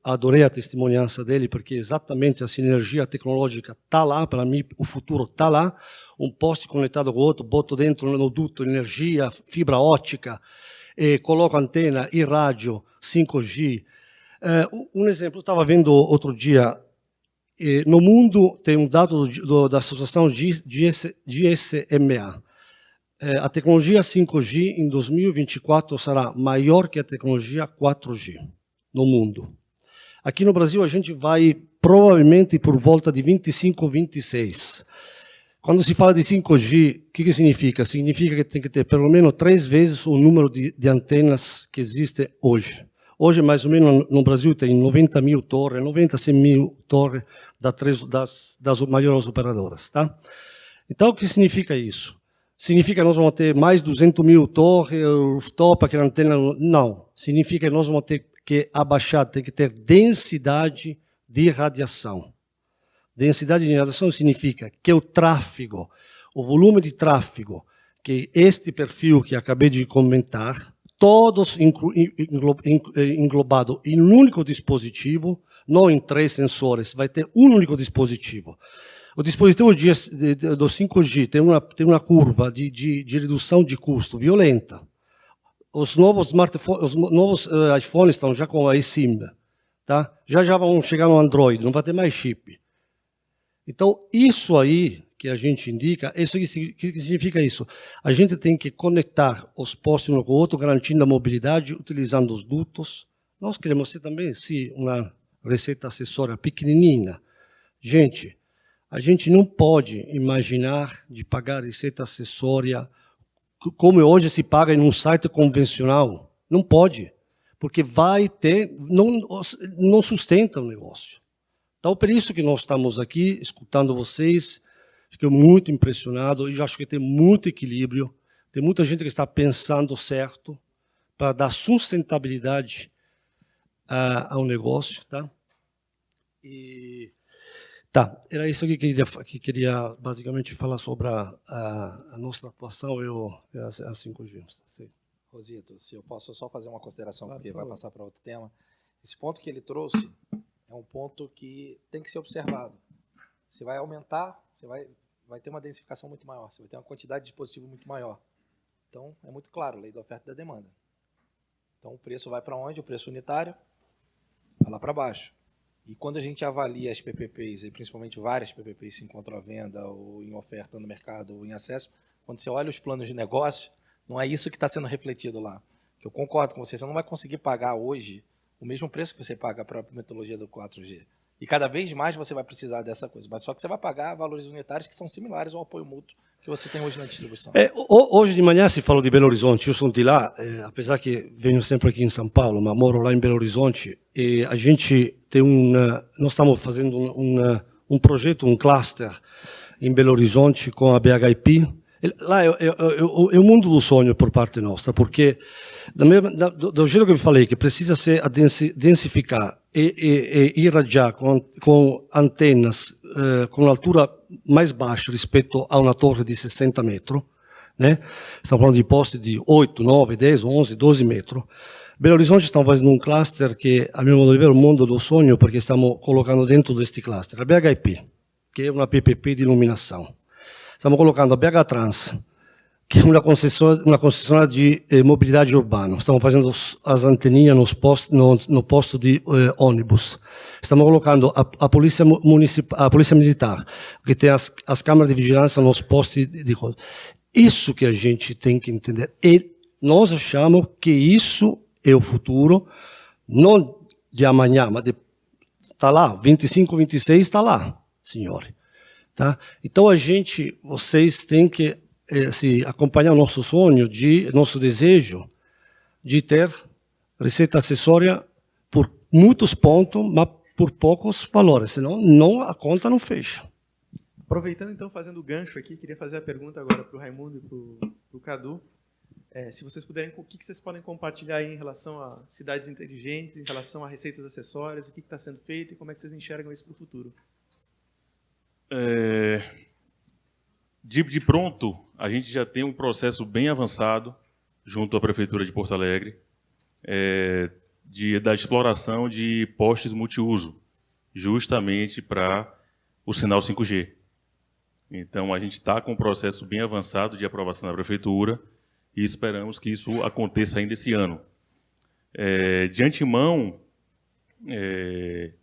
adorei a testemunhança dele, porque exatamente a sinergia tecnológica está lá, para mim o futuro está lá, um poste conectado com o outro, boto dentro no duto energia, fibra óptica, e coloca antena e rádio 5G. Um exemplo, eu estava vendo outro dia, no mundo tem um dado da associação GSMA. A tecnologia 5G em 2024 será maior que a tecnologia 4G no mundo. Aqui no Brasil a gente vai provavelmente por volta de 25 ou 26. Quando se fala de 5G, o que significa? Significa que tem que ter pelo menos 3 vezes o número de antenas que existe hoje. Hoje, mais ou menos, no Brasil tem 90 mil torres, 90, 100 mil torres das maiores operadoras. Tá? Então, o que significa isso? Significa que nós vamos ter mais 200 mil torres, rooftop, aquela antena? Não. Significa que nós vamos ter que abaixar, tem que ter densidade de radiação. Densidade de radiação significa que o tráfego, o volume de tráfego, que este perfil que acabei de comentar, todos englobados em um único dispositivo, não em 3 sensores, vai ter um único dispositivo. O dispositivo do 5G tem uma curva de redução de custo violenta. Os novos smartphones, os novos iPhones estão já com a eSIM, tá? Já vão chegar no Android, não vai ter mais chip. Então, isso aí que a gente indica, isso que significa isso? A gente tem que conectar os postos um com o outro, garantindo a mobilidade, utilizando os dutos. Nós queremos ter também, sim, uma receita acessória pequenininha. Gente, a gente não pode imaginar de pagar receita acessória como hoje se paga em um site convencional. Não pode, porque vai ter, não sustenta o negócio. Então, por isso que nós estamos aqui, escutando vocês, fiquei muito impressionado, e acho que tem muito equilíbrio, tem muita gente que está pensando certo para dar sustentabilidade ao negócio. Tá? Era isso que queria basicamente falar sobre a nossa atuação e a 5G. Rosito, se eu posso só fazer uma consideração, porque vai passar para outro tema. Esse ponto que ele trouxe é um ponto que tem que ser observado. Você vai aumentar, você vai ter uma densificação muito maior, você vai ter uma quantidade de dispositivo muito maior. Então, é muito claro, lei da oferta e da demanda. Então, o preço vai para onde? O preço unitário vai lá para baixo. E quando a gente avalia as PPPs, e principalmente várias PPPs se encontram à venda, ou em oferta no mercado, ou em acesso, quando você olha os planos de negócio, não é isso que está sendo refletido lá. Eu concordo com você, você não vai conseguir pagar hoje o mesmo preço que você paga para a metodologia do 4G. E cada vez mais você vai precisar dessa coisa. Mas só que você vai pagar valores unitários que são similares ao apoio mútuo que você tem hoje na distribuição. Hoje de manhã se falou de Belo Horizonte. Eu sou de lá, apesar que venho sempre aqui em São Paulo, mas moro lá em Belo Horizonte. E a gente tem nós estamos fazendo um projeto, um cluster em Belo Horizonte com a BHIP. Lá é o mundo do sonho por parte nossa, porque do jeito que eu falei, que precisa ser densificar e irradiar com antenas com altura mais baixa respeito a uma torre de 60 metros, né? Estamos falando de postes de 8, 9, 10, 11, 12 metros. Belo Horizonte estamos fazendo um cluster que, a meu modo de ver, é o mundo do sonho, porque estamos colocando dentro deste cluster a BHIP, que é uma PPP de iluminação. Estamos colocando a BH Trans, que é uma concessionária de mobilidade urbana. Estamos fazendo as anteninhas no posto de ônibus. Estamos colocando a polícia municipal, a polícia militar, que tem as câmeras de vigilância nos postos de coisa. Isso que a gente tem que entender. E nós achamos que isso é o futuro, não de amanhã, mas está lá, 25, 26 está lá, senhores. Tá? Então vocês têm que acompanhar o nosso sonho, nosso desejo de ter receita acessória por muitos pontos, mas por poucos valores, senão a conta não fecha. Aproveitando então, fazendo o gancho aqui, queria fazer a pergunta agora para o Raimundo e para o Cadu. Se vocês puderem, o que vocês podem compartilhar aí em relação a cidades inteligentes, em relação a receitas acessórias, o que está sendo feito e como é que vocês enxergam isso para o futuro? De pronto, a gente já tem um processo bem avançado junto à Prefeitura de Porto Alegre da exploração de postes multiuso, justamente para o sinal 5G. Então, a gente está com um processo bem avançado de aprovação da Prefeitura e esperamos que isso aconteça ainda esse ano. De antemão,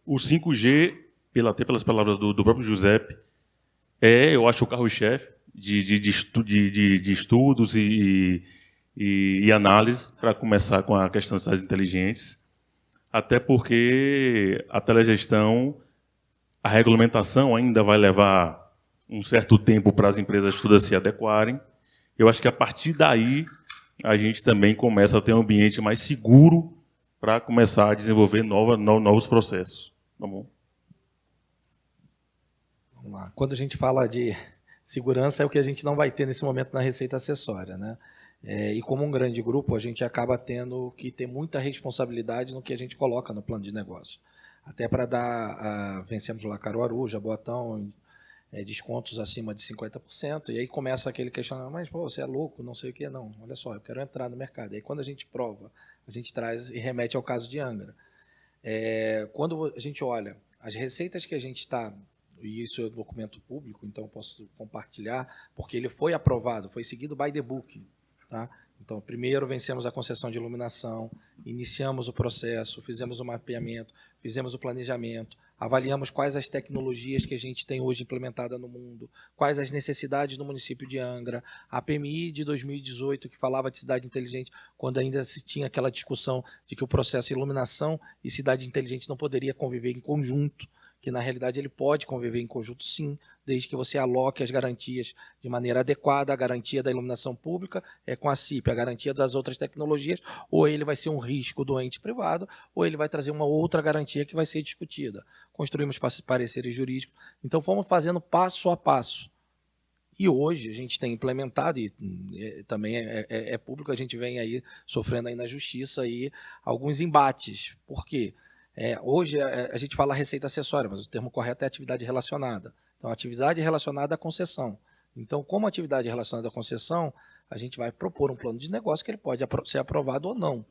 o 5G, até pelas palavras do próprio Giuseppe, eu acho, o carro-chefe de estudos e análise para começar com a questão das cidades inteligentes, até porque a telegestão, a regulamentação ainda vai levar um certo tempo para as empresas todas se adequarem. Eu acho que a partir daí a gente também começa a ter um ambiente mais seguro para começar a desenvolver novos processos. Tá bom? Vamos lá. Quando a gente fala de segurança, é o que a gente não vai ter nesse momento na receita acessória, né? E como um grande grupo, a gente acaba tendo que ter muita responsabilidade no que a gente coloca no plano de negócio. Até para dar, vencemos lá Caruaru, Jaboatão, descontos acima de 50%, e aí começa aquele questionamento, mas pô, você é louco, não sei o que, não, olha só, eu quero entrar no mercado. E aí quando a gente prova, a gente traz e remete ao caso de Angra. Quando a gente olha as receitas que a gente está, e isso é um documento público, então eu posso compartilhar, porque ele foi aprovado, foi seguido by the book, tá? Então, primeiro vencemos a concessão de iluminação, iniciamos o processo, fizemos o mapeamento, fizemos o planejamento, avaliamos quais as tecnologias que a gente tem hoje implementada no mundo, quais as necessidades do município de Angra, a PMI de 2018, que falava de cidade inteligente, quando ainda se tinha aquela discussão de que o processo de iluminação e cidade inteligente não poderia conviver em conjunto, que na realidade ele pode conviver em conjunto sim, desde que você aloque as garantias de maneira adequada, a garantia da iluminação pública com a CIP, a garantia das outras tecnologias, ou ele vai ser um risco do ente privado, ou ele vai trazer uma outra garantia que vai ser discutida. Construímos pareceres jurídicos, então fomos fazendo passo a passo. E hoje a gente tem implementado, e também é público, a gente vem aí sofrendo aí na justiça aí alguns embates. Por quê? Hoje a gente fala receita acessória, mas o termo correto é atividade relacionada. Então, atividade relacionada à concessão. Então, como atividade relacionada à concessão, a gente vai propor um plano de negócio que ele pode ser aprovado ou não.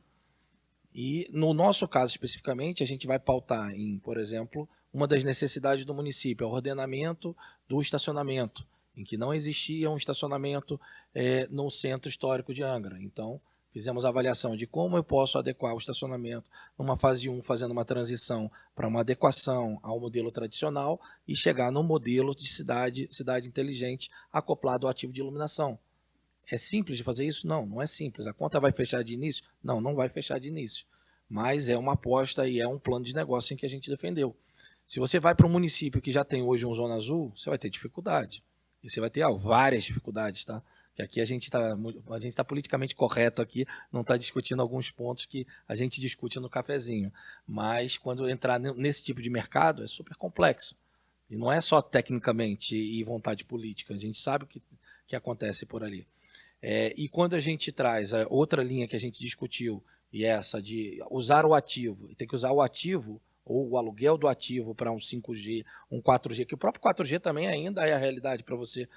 E, no nosso caso especificamente, a gente vai pautar em, por exemplo, uma das necessidades do município, é o ordenamento do estacionamento, em que não existia um estacionamento no centro histórico de Angra. Então, fizemos a avaliação de como eu posso adequar o estacionamento numa fase 1, fazendo uma transição para uma adequação ao modelo tradicional e chegar no modelo de cidade inteligente acoplado ao ativo de iluminação. É simples de fazer isso? Não, não é simples. A conta vai fechar de início? Não, não vai fechar de início. Mas é uma aposta e é um plano de negócio em que a gente defendeu. Se você vai para um município que já tem hoje um Zona Azul, você vai ter dificuldade. E você vai ter várias dificuldades, tá? Que aqui a gente está politicamente correto aqui, não está discutindo alguns pontos que a gente discute no cafezinho. Mas quando entrar nesse tipo de mercado, é super complexo. E não é só tecnicamente e vontade política, a gente sabe o que acontece por ali. E quando a gente traz a outra linha que a gente discutiu, e essa de usar o ativo, e tem que usar o ativo, ou o aluguel do ativo para um 5G, um 4G, que o próprio 4G também ainda é a realidade para você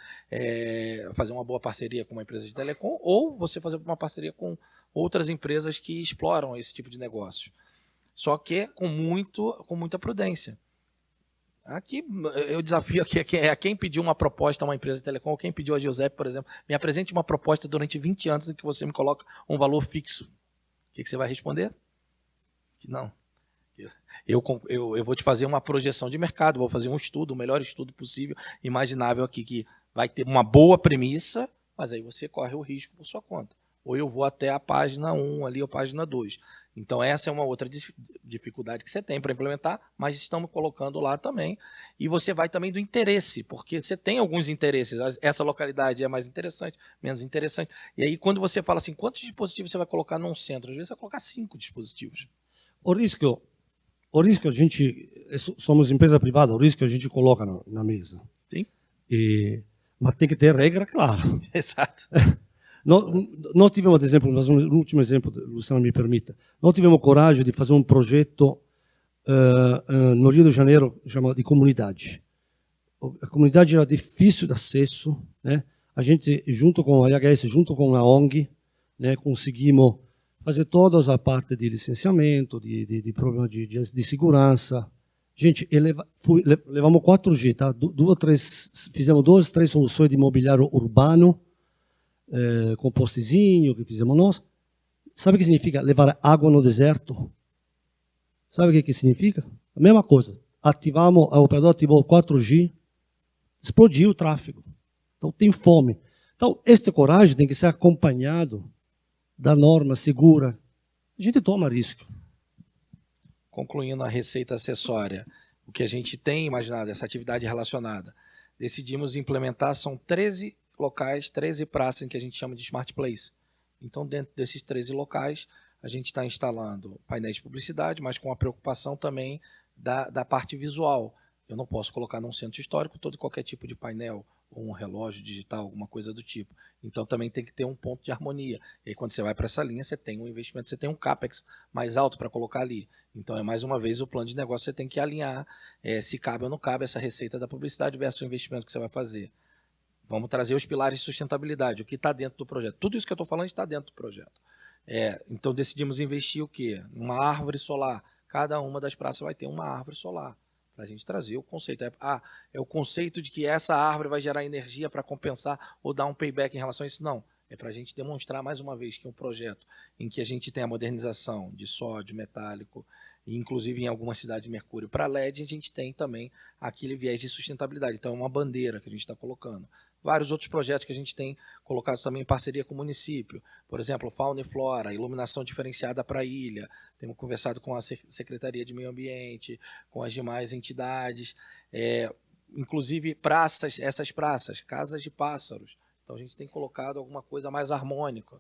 fazer uma boa parceria com uma empresa de telecom, ou você fazer uma parceria com outras empresas que exploram esse tipo de negócio. Só que com muita prudência. Aqui, eu desafio a quem pediu uma proposta a uma empresa de telecom, ou quem pediu a Giuseppe, por exemplo, me apresente uma proposta durante 20 anos em que você me coloca um valor fixo. O que você vai responder? Que não. Eu vou te fazer uma projeção de mercado, vou fazer um estudo, o melhor estudo possível, imaginável aqui, que vai ter uma boa premissa, mas aí você corre o risco por sua conta. Ou eu vou até a página 1 ali, ou página 2. Então essa é uma outra dificuldade que você tem para implementar, mas estamos colocando lá também. E você vai também do interesse, porque você tem alguns interesses. Essa localidade é mais interessante, menos interessante. E aí quando você fala assim, quantos dispositivos você vai colocar num centro? Às vezes você vai colocar 5 dispositivos. O risco a gente, somos empresa privada, o risco a gente coloca na mesa. Sim. Mas tem que ter regra, claro. Exato. Nós tivemos, ad esempio, um último exemplo, Luciano me permita, nós tivemos coragem de fazer um projeto no Rio de Janeiro chamado de comunidade. A comunidade era difícil de acesso, né? A gente, junto com a IHS, junto com a ONG, né, conseguimos fazer toda a parte de licenciamento, de problema de segurança. Gente, levamos 4G, tá? Fizemos 2, 3 soluções de imobiliário urbano, compostezinho que fizemos nós. Sabe o que significa levar água no deserto? Sabe o que significa? A mesma coisa. O operador ativou 4G, explodiu o tráfego. Então tem fome. Então, esta coragem tem que ser acompanhado da norma segura. A gente toma risco. Concluindo a receita acessória, o que a gente tem imaginado, essa atividade relacionada, decidimos implementar, são 13 locais, 13 praças que a gente chama de Smart Place. Então, dentro desses 13 locais, a gente está instalando painéis de publicidade, mas com a preocupação também da parte visual. Eu não posso colocar num centro histórico todo qualquer tipo de painel, ou um relógio digital, alguma coisa do tipo. Então também tem que ter um ponto de harmonia. E aí, quando você vai para essa linha, você tem um investimento, você tem um CAPEX mais alto para colocar ali. Então é mais uma vez o plano de negócio, você tem que alinhar se cabe ou não cabe essa receita da publicidade versus o investimento que você vai fazer. Vamos trazer os pilares de sustentabilidade, o que está dentro do projeto. Tudo isso que eu estou falando está dentro do projeto. Então decidimos investir o quê? Uma árvore solar. Cada uma das praças vai ter uma árvore solar. Para a gente trazer o conceito. É o conceito de que essa árvore vai gerar energia para compensar ou dar um payback em relação a isso? Não. É para a gente demonstrar, mais uma vez, que um projeto em que a gente tem a modernização de sódio, metálico, e inclusive em alguma cidade de mercúrio para LED, a gente tem também aquele viés de sustentabilidade. Então é uma bandeira que a gente está colocando. Vários outros projetos que a gente tem colocado também em parceria com o município. Por exemplo, fauna e flora, iluminação diferenciada para a ilha. Temos conversado com a Secretaria de Meio Ambiente, com as demais entidades. Inclusive praças, essas praças, casas de pássaros. Então a gente tem colocado alguma coisa mais harmônica.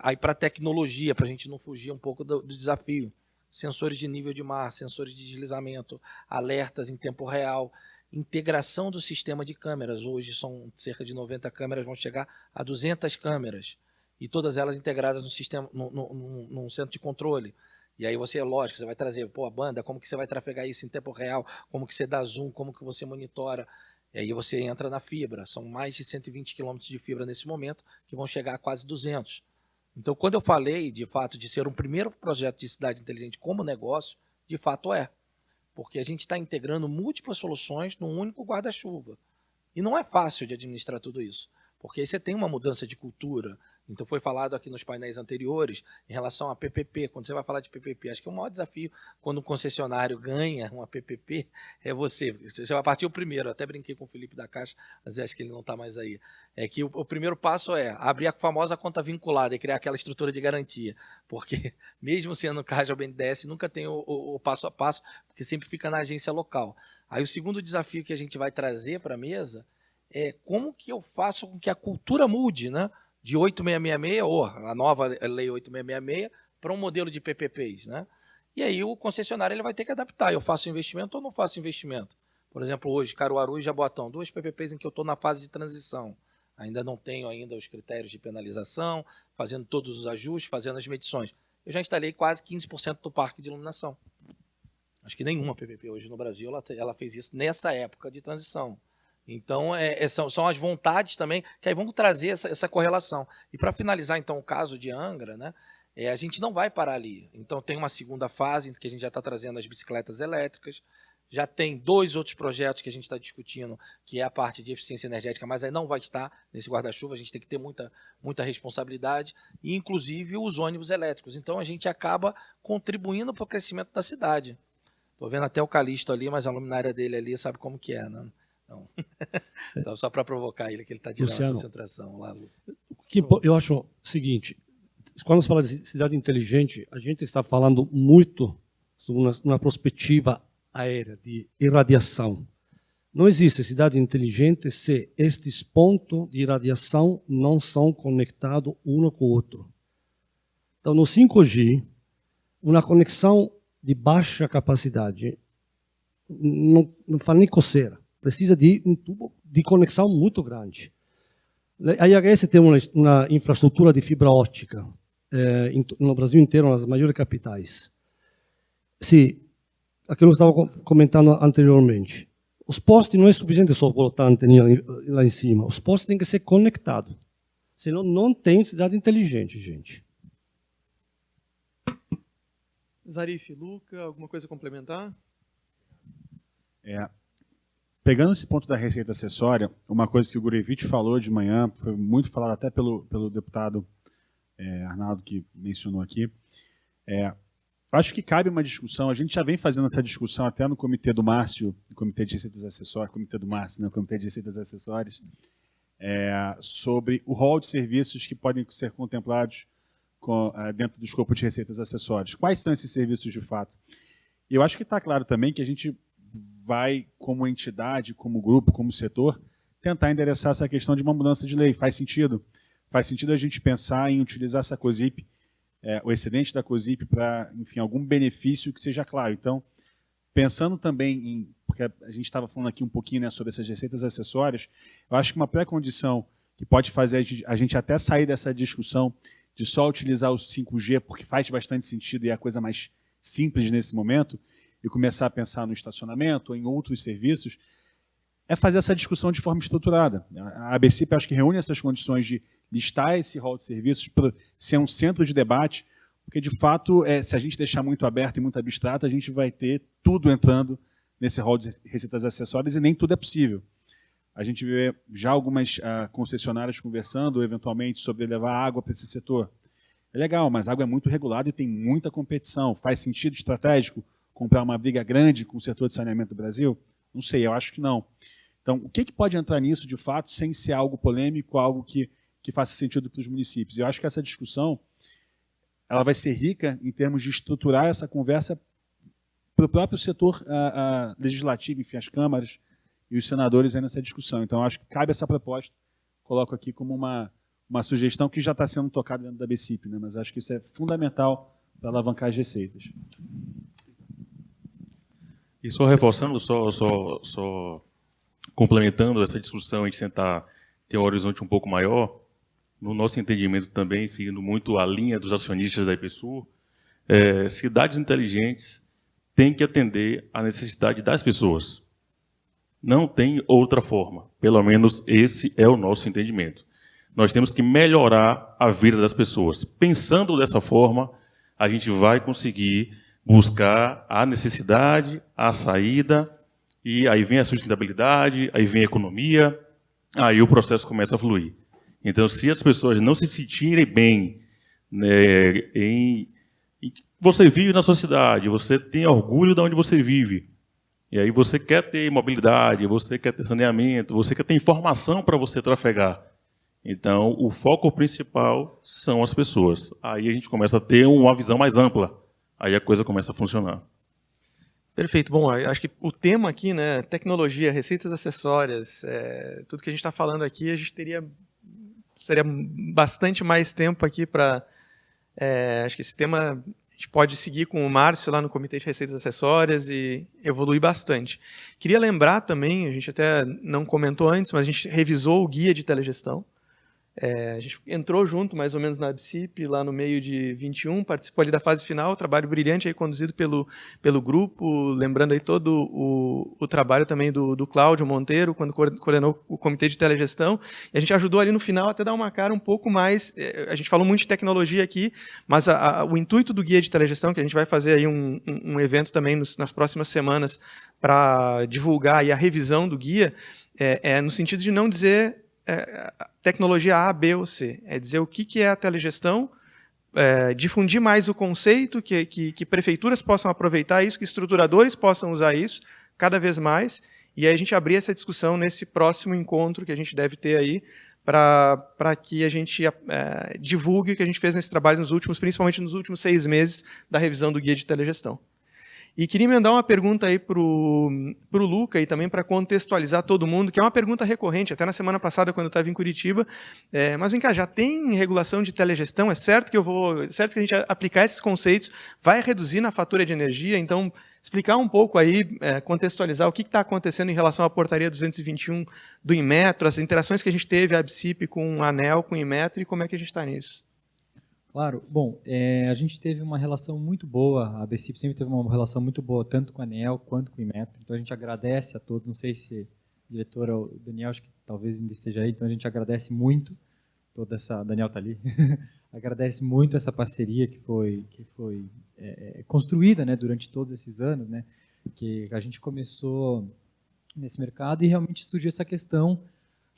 Aí para tecnologia, para a gente não fugir um pouco do desafio. Sensores de nível de mar, sensores de deslizamento, alertas em tempo real. Integração do sistema de câmeras. Hoje são cerca de 90 câmeras, vão chegar a 200 câmeras. E todas elas integradas no sistema, num centro de controle. E aí você, lógico, você vai trazer, a banda, como que você vai trafegar isso em tempo real, como que você dá zoom, como que você monitora. E aí você entra na fibra. São mais de 120 quilômetros de fibra nesse momento, que vão chegar a quase 200. Então, quando eu falei, de fato, de ser um primeiro projeto de cidade inteligente como negócio, de fato é. Porque a gente está integrando múltiplas soluções num único guarda-chuva. E não é fácil de administrar tudo isso, porque aí você tem uma mudança de cultura. Então foi falado aqui nos painéis anteriores em relação a PPP. Quando você vai falar de PPP, acho que o maior desafio quando um concessionário ganha uma PPP é você. Você vai partir o primeiro. Eu até brinquei com o Felipe da Caixa, mas acho que ele não está mais aí. É que o primeiro passo é abrir a famosa conta vinculada e criar aquela estrutura de garantia. Porque mesmo sendo Caixa ou BNDES, nunca tem o passo a passo, porque sempre fica na agência local. Aí o segundo desafio que a gente vai trazer para a mesa é como que eu faço com que a cultura mude, né? De 8666, ou a nova lei 8666, para um modelo de PPPs, né? E aí o concessionário ele vai ter que adaptar. Eu faço investimento ou não faço investimento? Por exemplo, hoje, Caruaru e Jaboatão, 2 PPPs em que eu estou na fase de transição. Ainda não tenho ainda os critérios de penalização, fazendo todos os ajustes, fazendo as medições. Eu já instalei quase 15% do parque de iluminação. Acho que nenhuma PPP hoje no Brasil ela fez isso nessa época de transição. Então, são as vontades também, que aí vamos trazer essa correlação. E para finalizar, então, o caso de Angra, né, a gente não vai parar ali. Então, tem uma segunda fase, que a gente já está trazendo as bicicletas elétricas, já tem 2 outros projetos que a gente está discutindo, que é a parte de eficiência energética, mas aí não vai estar nesse guarda-chuva, a gente tem que ter muita responsabilidade, e inclusive os ônibus elétricos. Então, a gente acaba contribuindo para o crescimento da cidade. Estou vendo até o Calixto ali, mas a luminária dele ali sabe como que é, né? Então, só para provocar ele, que ele está tirando a concentração lá. Eu acho o seguinte, quando se fala de cidade inteligente, a gente está falando muito sobre uma perspectiva aérea, de irradiação. Não existe cidade inteligente se estes pontos de irradiação não são conectados um com o outro. Então, no 5G, uma conexão de baixa capacidade não faz nem coceira. Precisa de um tubo de conexão muito grande. A IHS tem uma infraestrutura de fibra óptica no Brasil inteiro, nas maiores capitais. Se aquilo que eu estava comentando anteriormente, os postes não é suficiente só botar a anteninha lá em cima. Os postes têm que ser conectados. Senão não tem cidade inteligente, gente. Zarif, Luca, alguma coisa a complementar? Pegando esse ponto da receita acessória, uma coisa que o Gurevitch falou de manhã, foi muito falado até pelo deputado Arnaldo, que mencionou aqui, acho que cabe uma discussão, a gente já vem fazendo essa discussão até no comitê do Márcio, no comitê de receitas acessórias, comitê do Márcio, né, comitê de receitas acessórias, sobre o rol de serviços que podem ser contemplados dentro do escopo de receitas acessórias. Quais são esses serviços de fato? E eu acho que está claro também que a gente vai, como entidade, como grupo, como setor, tentar endereçar essa questão de uma mudança de lei. Faz sentido? Faz sentido a gente pensar em utilizar essa COSIP, o excedente da COSIP, para, enfim, algum benefício que seja claro. Então, pensando também porque a gente estava falando aqui um pouquinho, né, sobre essas receitas acessórias, eu acho que uma pré-condição que pode fazer a gente até sair dessa discussão de só utilizar o 5G, porque faz bastante sentido e é a coisa mais simples nesse momento, e começar a pensar no estacionamento ou em outros serviços, é fazer essa discussão de forma estruturada. A ABCIP, acho que reúne essas condições de listar esse rol de serviços para ser um centro de debate, porque, de fato, se a gente deixar muito aberto e muito abstrato, a gente vai ter tudo entrando nesse rol de receitas acessórias e nem tudo é possível. A gente vê já algumas concessionárias conversando, eventualmente, sobre levar água para esse setor. É legal, mas a água é muito regulada e tem muita competição. Faz sentido estratégico comprar uma briga grande com o setor de saneamento do Brasil? Não sei, eu acho que não. Então, o que pode entrar nisso, de fato, sem ser algo polêmico, algo que faça sentido para os municípios? Eu acho que essa discussão ela vai ser rica em termos de estruturar essa conversa para o próprio setor legislativo, enfim, as câmaras e os senadores aí nessa discussão. Então, eu acho que cabe essa proposta, coloco aqui como uma sugestão que já está sendo tocada dentro da ABCIP, né? Mas acho que isso é fundamental para alavancar as receitas. E só reforçando, só complementando essa discussão, a gente tentar ter um horizonte um pouco maior, no nosso entendimento também, seguindo muito a linha dos acionistas da IPSU, cidades inteligentes têm que atender à necessidade das pessoas. Não tem outra forma. Pelo menos esse é o nosso entendimento. Nós temos que melhorar a vida das pessoas. Pensando dessa forma, a gente vai conseguir buscar a necessidade, a saída, e aí vem a sustentabilidade, aí vem a economia, aí o processo começa a fluir. Então, se as pessoas não se sentirem bem, né, você vive na sua cidade, você tem orgulho de onde você vive, e aí você quer ter mobilidade, você quer ter saneamento, você quer ter informação para você trafegar. Então, o foco principal são as pessoas. Aí a gente começa a ter uma visão mais ampla. Aí a coisa começa a funcionar. Perfeito. Bom, acho que o tema aqui, né, tecnologia, receitas acessórias, tudo que a gente está falando aqui, a gente seria bastante mais tempo aqui para... acho que esse tema a gente pode seguir com o Márcio lá no Comitê de Receitas Acessórias e evoluir bastante. Queria lembrar também, a gente até não comentou antes, mas a gente revisou o guia de telegestão. A gente entrou junto, mais ou menos, na ABCIP, lá no meio de 21, participou ali da fase final, trabalho brilhante aí conduzido pelo grupo, lembrando aí todo o trabalho também do Cláudio Monteiro, quando coordenou o Comitê de Telegestão, e a gente ajudou ali no final até dar uma cara um pouco mais, a gente falou muito de tecnologia aqui, mas o intuito do guia de telegestão, que a gente vai fazer aí um evento também nas próximas semanas para divulgar aí a revisão do guia, no sentido de não dizer tecnologia A, B ou C. É dizer o que é a telegestão, difundir mais o conceito, que prefeituras possam aproveitar isso, que estruturadores possam usar isso cada vez mais, e aí a gente abrir essa discussão nesse próximo encontro que a gente deve ter aí, para que a gente divulgue o que a gente fez nesse trabalho principalmente nos últimos 6 meses da revisão do guia de telegestão. E queria emendar uma pergunta aí para o Luca e também para contextualizar todo mundo, que é uma pergunta recorrente, até na semana passada, quando eu estava em Curitiba. Mas vem cá, já tem regulação de telegestão? É certo que a gente aplicar esses conceitos vai reduzir na fatura de energia? Então, explicar um pouco aí, contextualizar o que está acontecendo em relação à portaria 221 do Inmetro, as interações que a gente teve, a ABCIP com a ANEEL, com o Inmetro, e como é que a gente está nisso? Claro. Bom, a gente teve uma relação muito boa, a ABCIP sempre teve uma relação muito boa, tanto com a ANEEL quanto com o Inmetro, então a gente agradece a todos, não sei se o diretor ou o Daniel, acho que talvez ainda esteja aí, então a gente agradece muito toda essa... Daniel está ali. Agradece muito essa parceria que foi construída, né, durante todos esses anos, né, que a gente começou nesse mercado, e realmente surgiu essa questão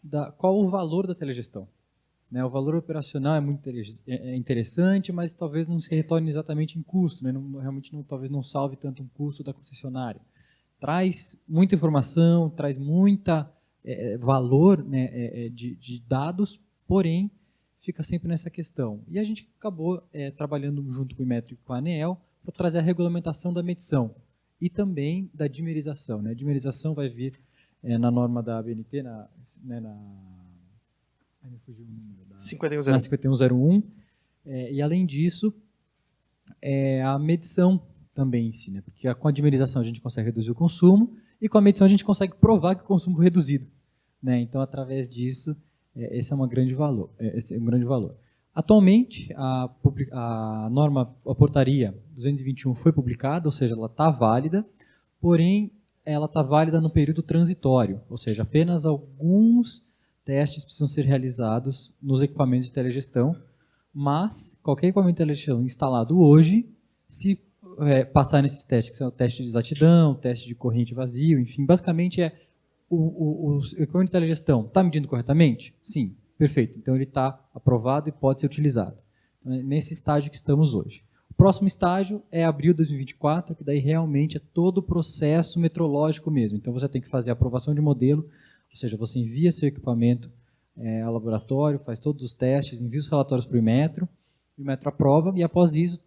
da qual o valor da telegestão. Né, o valor operacional é muito interessante, mas talvez não se retorne exatamente em custo, né, talvez não salve tanto um custo da concessionária. Traz muita informação, traz muita valor, né, de dados, porém fica sempre nessa questão. E a gente acabou trabalhando junto com o Inmetro e com a ANEEL para trazer a regulamentação da medição e também da dimerização. Né? A dimerização vai vir na norma da ABNT, na 5101. E além disso, a medição também em si, né? Porque com a dimerização a gente consegue reduzir o consumo e com a medição a gente consegue provar que o consumo foi reduzido. Né? Então, através disso, esse é um grande valor. Atualmente, a portaria 221 foi publicada, ou seja, ela está válida, porém, ela está válida no período transitório, ou seja, apenas alguns testes precisam ser realizados nos equipamentos de telegestão, mas qualquer equipamento de telegestão instalado hoje, se passar nesses testes, que são o teste de exatidão, teste de corrente vazio, enfim, basicamente o equipamento de telegestão está medindo corretamente? Sim, perfeito. Então ele está aprovado e pode ser utilizado. Então, é nesse estágio que estamos hoje. O próximo estágio é abril de 2024, que daí realmente é todo o processo metrológico mesmo. Então você tem que fazer a aprovação de modelo, ou seja, você envia seu equipamento ao laboratório, faz todos os testes, envia os relatórios para o Inmetro aprova, e após isso,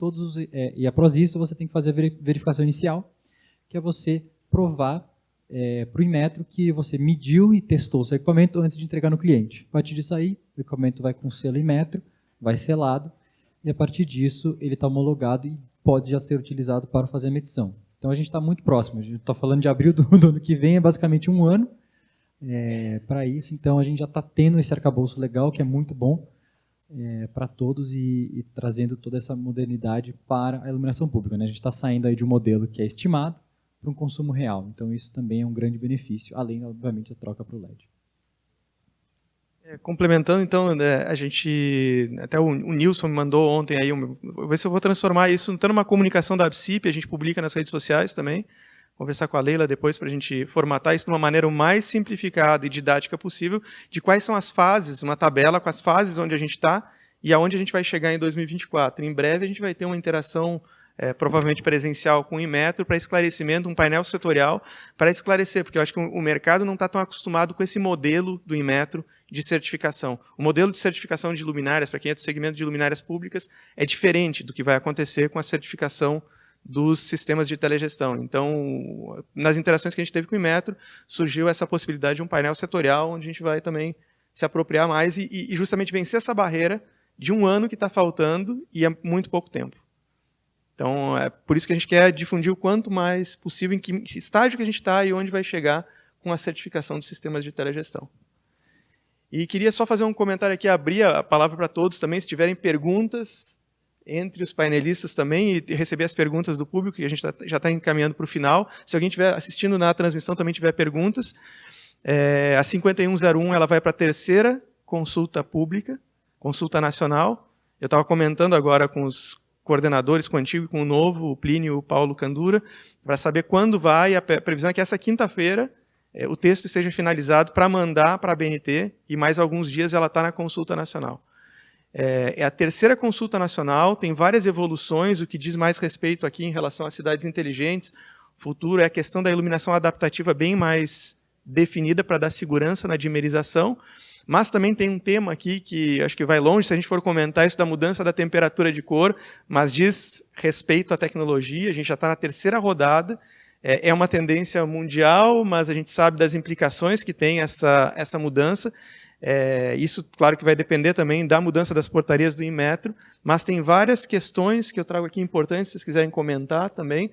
você tem que fazer a verificação inicial, que é você provar para o Inmetro que você mediu e testou o seu equipamento antes de entregar no cliente. A partir disso aí, o equipamento vai com o selo Inmetro, vai selado, e a partir disso ele está homologado e pode já ser utilizado para fazer a medição. Então a gente está muito próximo, a gente está falando de abril do ano que vem, é basicamente um ano para isso, então a gente já está tendo esse arcabouço legal, que é muito bom para todos e trazendo toda essa modernidade para a iluminação pública. Né? A gente está saindo aí de um modelo que é estimado para um consumo real, então isso também é um grande benefício, além, obviamente, da troca para o LED. Complementando, então, a gente, até o Nilson me mandou ontem aí, vou ver se eu vou transformar isso tanto numa comunicação da ABSIP, a gente publica nas redes sociais também, conversar com a Leila depois para a gente formatar isso de uma maneira o mais simplificada e didática possível, de quais são as fases, uma tabela com as fases onde a gente está e aonde a gente vai chegar em 2024. Em breve a gente vai ter uma interação provavelmente presencial com o Inmetro para esclarecimento, um painel setorial para esclarecer, porque eu acho que o mercado não está tão acostumado com esse modelo do Inmetro de certificação. O modelo de certificação de luminárias, para quem é do segmento de luminárias públicas, é diferente do que vai acontecer com a certificação dos sistemas de telegestão. Então, nas interações que a gente teve com o Inmetro, surgiu essa possibilidade de um painel setorial, onde a gente vai também se apropriar mais e justamente vencer essa barreira de um ano que está faltando e é muito pouco tempo. Então, é por isso que a gente quer difundir o quanto mais possível em que estágio que a gente está e onde vai chegar com a certificação dos sistemas de telegestão. E queria só fazer um comentário aqui, abrir a palavra para todos também, se tiverem perguntas entre os painelistas também, e receber as perguntas do público, que a gente já está encaminhando para o final. Se alguém estiver assistindo na transmissão também tiver perguntas, a 5101 ela vai para a terceira consulta pública, consulta nacional. Eu estava comentando agora com os coordenadores, com o antigo e com o novo, o Plínio e o Paulo Candura, para saber quando vai, a previsão é que essa quinta-feira o texto esteja finalizado para mandar para a ABNT, e mais alguns dias ela está na consulta nacional. É a terceira consulta nacional, tem várias evoluções, o que diz mais respeito aqui em relação às cidades inteligentes. O futuro é a questão da iluminação adaptativa bem mais definida para dar segurança na dimerização, mas também tem um tema aqui que acho que vai longe se a gente for comentar isso da mudança da temperatura de cor, mas diz respeito à tecnologia, a gente já está na terceira rodada, é uma tendência mundial, mas a gente sabe das implicações que tem essa mudança. Isso, claro, que vai depender também da mudança das portarias do Inmetro, mas tem várias questões que eu trago aqui importantes, se vocês quiserem comentar também,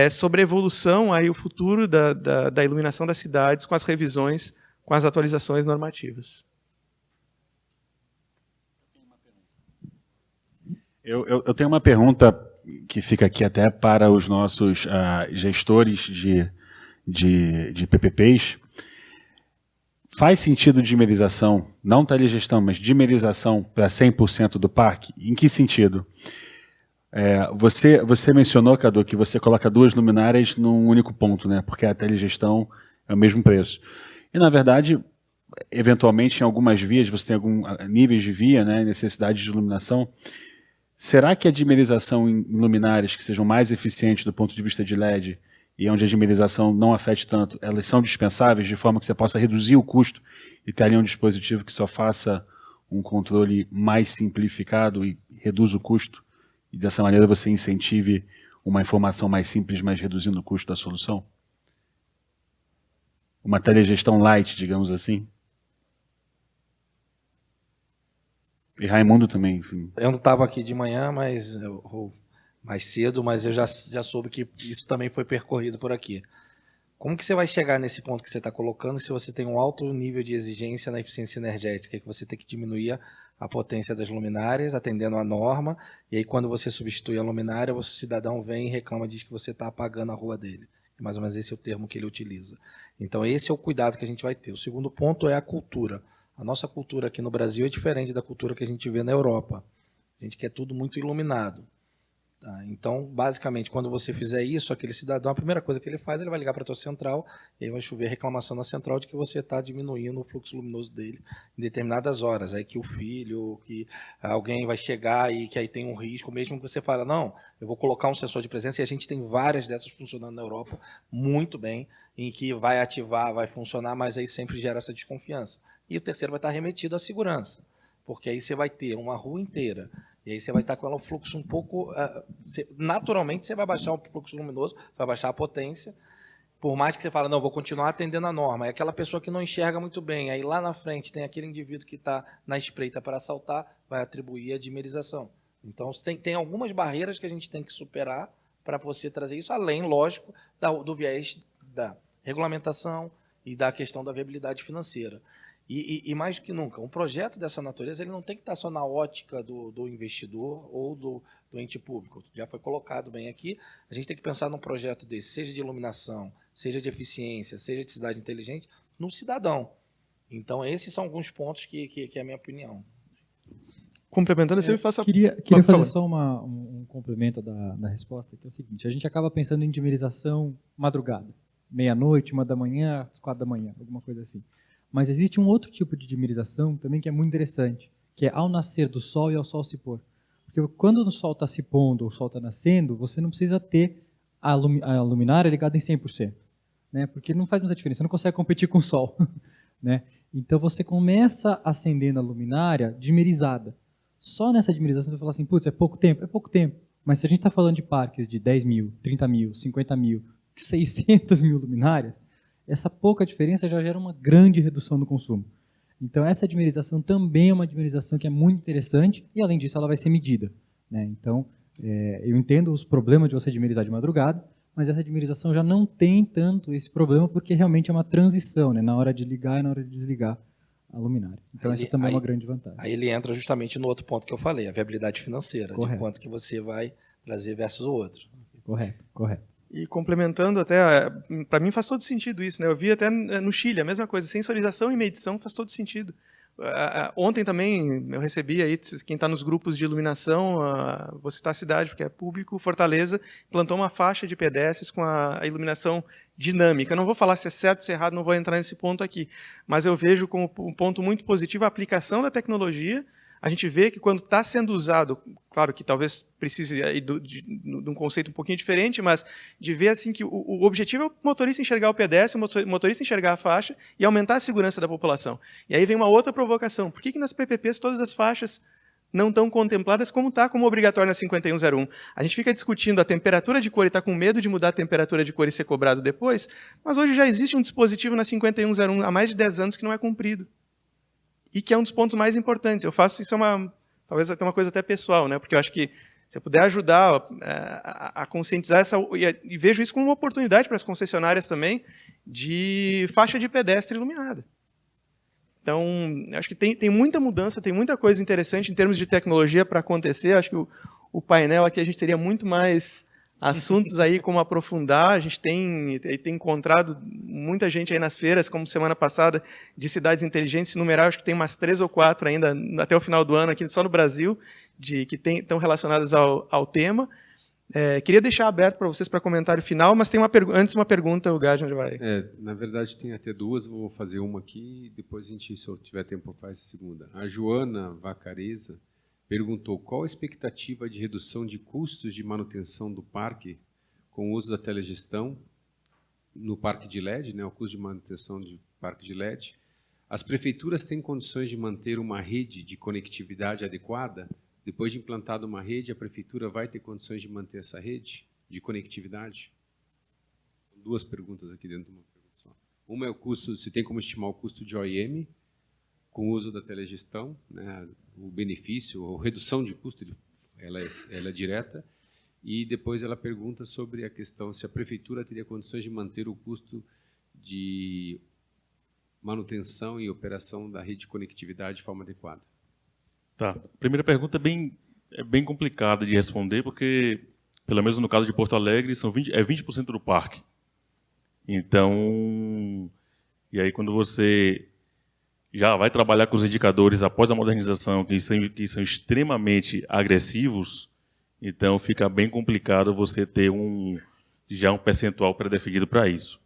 sobre a evolução, aí, o futuro da iluminação das cidades com as revisões, com as atualizações normativas. Eu tenho uma pergunta que fica aqui até para os nossos gestores de PPPs. Faz sentido dimerização, não telegestão, mas dimerização para 100% do parque? Em que sentido? Você mencionou, Cadu, que você coloca duas luminárias num único ponto, né? Porque a telegestão é o mesmo preço. E, na verdade, eventualmente, em algumas vias, você tem alguns níveis de via, né, necessidade de iluminação. Será que a dimerização em luminárias que sejam mais eficientes do ponto de vista de LED e onde a dimerização não afete tanto, elas são dispensáveis de forma que você possa reduzir o custo e ter ali um dispositivo que só faça um controle mais simplificado e reduz o custo? E dessa maneira você incentive uma informação mais simples, mas reduzindo o custo da solução? Uma telegestão light, digamos assim? E Raimundo também, enfim. Eu não estava aqui de manhã, mas mais cedo, mas eu já soube que isso também foi percorrido por aqui. Como que você vai chegar nesse ponto que você está colocando se você tem um alto nível de exigência na eficiência energética, que você tem que diminuir a potência das luminárias, atendendo à norma, e aí quando você substitui a luminária, o cidadão vem e reclama, diz que você está apagando a rua dele. Mais ou menos esse é o termo que ele utiliza. Então esse é o cuidado que a gente vai ter. O segundo ponto é a cultura. A nossa cultura aqui no Brasil é diferente da cultura que a gente vê na Europa. A gente quer tudo muito iluminado. Tá? Então, basicamente, quando você fizer isso, aquele cidadão, a primeira coisa que ele faz, ele vai ligar para a tua central, e aí vai chover reclamação na central de que você está diminuindo o fluxo luminoso dele em determinadas horas. Aí que o filho, que alguém vai chegar e que aí tem um risco, mesmo que você fala, não, eu vou colocar um sensor de presença, e a gente tem várias dessas funcionando na Europa muito bem, em que vai ativar, vai funcionar, mas aí sempre gera essa desconfiança. E o terceiro vai estar remetido à segurança, porque aí você vai ter uma rua inteira, e aí você vai estar com ela um fluxo um pouco... naturalmente, você vai baixar o fluxo luminoso, você vai baixar a potência, por mais que você fale, não, vou continuar atendendo a norma. É aquela pessoa que não enxerga muito bem, aí lá na frente tem aquele indivíduo que está na espreita para assaltar, vai atribuir a dimerização. Então, tem algumas barreiras que a gente tem que superar para você trazer isso, além, lógico, do viés da regulamentação e da questão da viabilidade financeira. E mais do que nunca, um projeto dessa natureza ele não tem que estar só na ótica do investidor ou do ente público. Já foi colocado bem aqui, a gente tem que pensar num projeto desse, seja de iluminação, seja de eficiência, seja de cidade inteligente, no cidadão. Então, esses são alguns pontos que é a minha opinião. Complementando, você me faça... Queria fazer só um complemento da resposta, que é o seguinte, a gente acaba pensando em dimerização madrugada, meia-noite, 1h, às 4h, alguma coisa assim. Mas existe um outro tipo de dimerização também que é muito interessante, que é ao nascer do sol e ao sol se pôr. Porque quando o sol está se pondo ou o sol está nascendo, você não precisa ter a luminária ligada em 100%, né? Porque não faz muita diferença, você não consegue competir com o sol. Né? Então você começa acendendo a luminária dimerizada. Só nessa dimerização você fala assim, putz, é pouco tempo. É pouco tempo. Mas se a gente está falando de parques de 10 mil, 30 mil, 50 mil, 600 mil luminárias, essa pouca diferença já gera uma grande redução no consumo. Então, essa dimerização também é uma dimerização que é muito interessante e, além disso, ela vai ser medida. Né? Então, eu entendo os problemas de você dimerizar de madrugada, mas essa dimerização já não tem tanto esse problema porque realmente é uma transição, né? Na hora de ligar e na hora de desligar a luminária. Então, essa também é uma grande vantagem. Aí ele entra justamente no outro ponto que eu falei, a viabilidade financeira, Correto. de quanto que você vai trazer versus o outro. Correto, correto. E complementando até, para mim faz todo sentido isso, né? Eu vi até no Chile a mesma coisa, sensorização e medição faz todo sentido. Ontem também eu recebi aí, quem está nos grupos de iluminação, vou citar a cidade porque é público, Fortaleza, plantou uma faixa de pedestres com a iluminação dinâmica. Eu não vou falar se é certo, se é errado, não vou entrar nesse ponto aqui, mas eu vejo como um ponto muito positivo a aplicação da tecnologia. A gente vê que quando está sendo usado, claro que talvez precise aí de um conceito um pouquinho diferente, mas de ver assim que o objetivo é o motorista enxergar o pedestre, o motorista enxergar a faixa e aumentar a segurança da população. E aí vem uma outra provocação. Por que nas PPPs todas as faixas não estão contempladas como está como obrigatório na 5101? A gente fica discutindo a temperatura de cor e está com medo de mudar a temperatura de cor e ser cobrado depois, mas hoje já existe um dispositivo na 5101 há mais de 10 anos que não é cumprido. E que é um dos pontos mais importantes. Eu faço isso, talvez até uma coisa até pessoal, né? Porque eu acho que se eu puder ajudar a conscientizar e vejo isso como uma oportunidade para as concessionárias também de faixa de pedestre iluminada. Então, acho que tem muita mudança, tem muita coisa interessante em termos de tecnologia para acontecer. Acho que o painel aqui a gente teria muito mais assuntos aí como aprofundar. A gente tem encontrado muita gente aí nas feiras, como semana passada, de cidades inteligentes. Se numerar, acho que tem umas 3 ou 4 ainda até o final do ano aqui só no Brasil, que estão relacionadas ao tema. Queria deixar aberto para vocês para comentário final, mas tem antes uma pergunta, o Gajner vai. Na verdade, tem até duas, vou fazer uma aqui e depois a gente, se eu tiver tempo, faz a segunda. A Joana Vacareza perguntou qual a expectativa de redução de custos de manutenção do parque com o uso da telegestão no parque de LED, né, o custo de manutenção de parque de LED. As prefeituras têm condições de manter uma rede de conectividade adequada? Depois de implantada uma rede, a prefeitura vai ter condições de manter essa rede de conectividade? Duas perguntas aqui dentro de uma pergunta só. Uma é o custo, se tem como estimar o custo de OIM com o uso da telegestão, né, o benefício, ou redução de custo, ela é direta. E depois ela pergunta sobre a questão se a prefeitura teria condições de manter o custo de manutenção e operação da rede de conectividade de forma adequada. Tá. A primeira pergunta é bem complicada de responder, porque, pelo menos no caso de Porto Alegre, é 20% do parque. Então, e aí quando você já vai trabalhar com os indicadores após a modernização, que são extremamente agressivos, então fica bem complicado você ter já um percentual pré-definido para isso.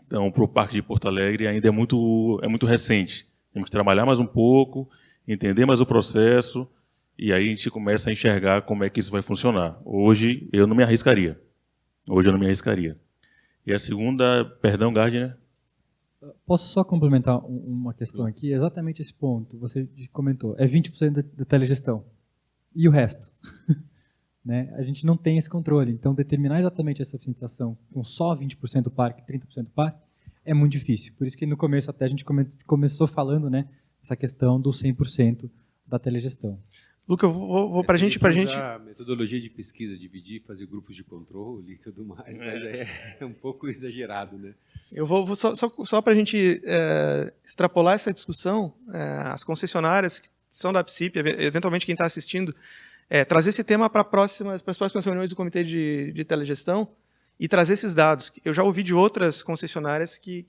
Então, para o Parque de Porto Alegre ainda é muito recente. Temos que trabalhar mais um pouco, entender mais o processo, e aí a gente começa a enxergar como é que isso vai funcionar. Hoje, eu não me arriscaria. E a segunda, perdão, Gardner? Posso só complementar uma questão aqui? Exatamente esse ponto. Você comentou, é 20% da telegestão. E o resto? Né? A gente não tem esse controle. Então, determinar exatamente essa eficientização com só 20% do parque, 30% do parque, é muito difícil. Por isso que no começo até a gente começou falando, né, essa questão do 100% da telegestão. Luca, eu vou para a gente... a metodologia de pesquisa, dividir, fazer grupos de controle e tudo mais, mas é um pouco exagerado, né? Eu vou só para a gente extrapolar essa discussão, as concessionárias que são da ABSIP, eventualmente quem está assistindo, trazer esse tema para as próximas reuniões do Comitê de Telegestão e trazer esses dados. Eu já ouvi de outras concessionárias que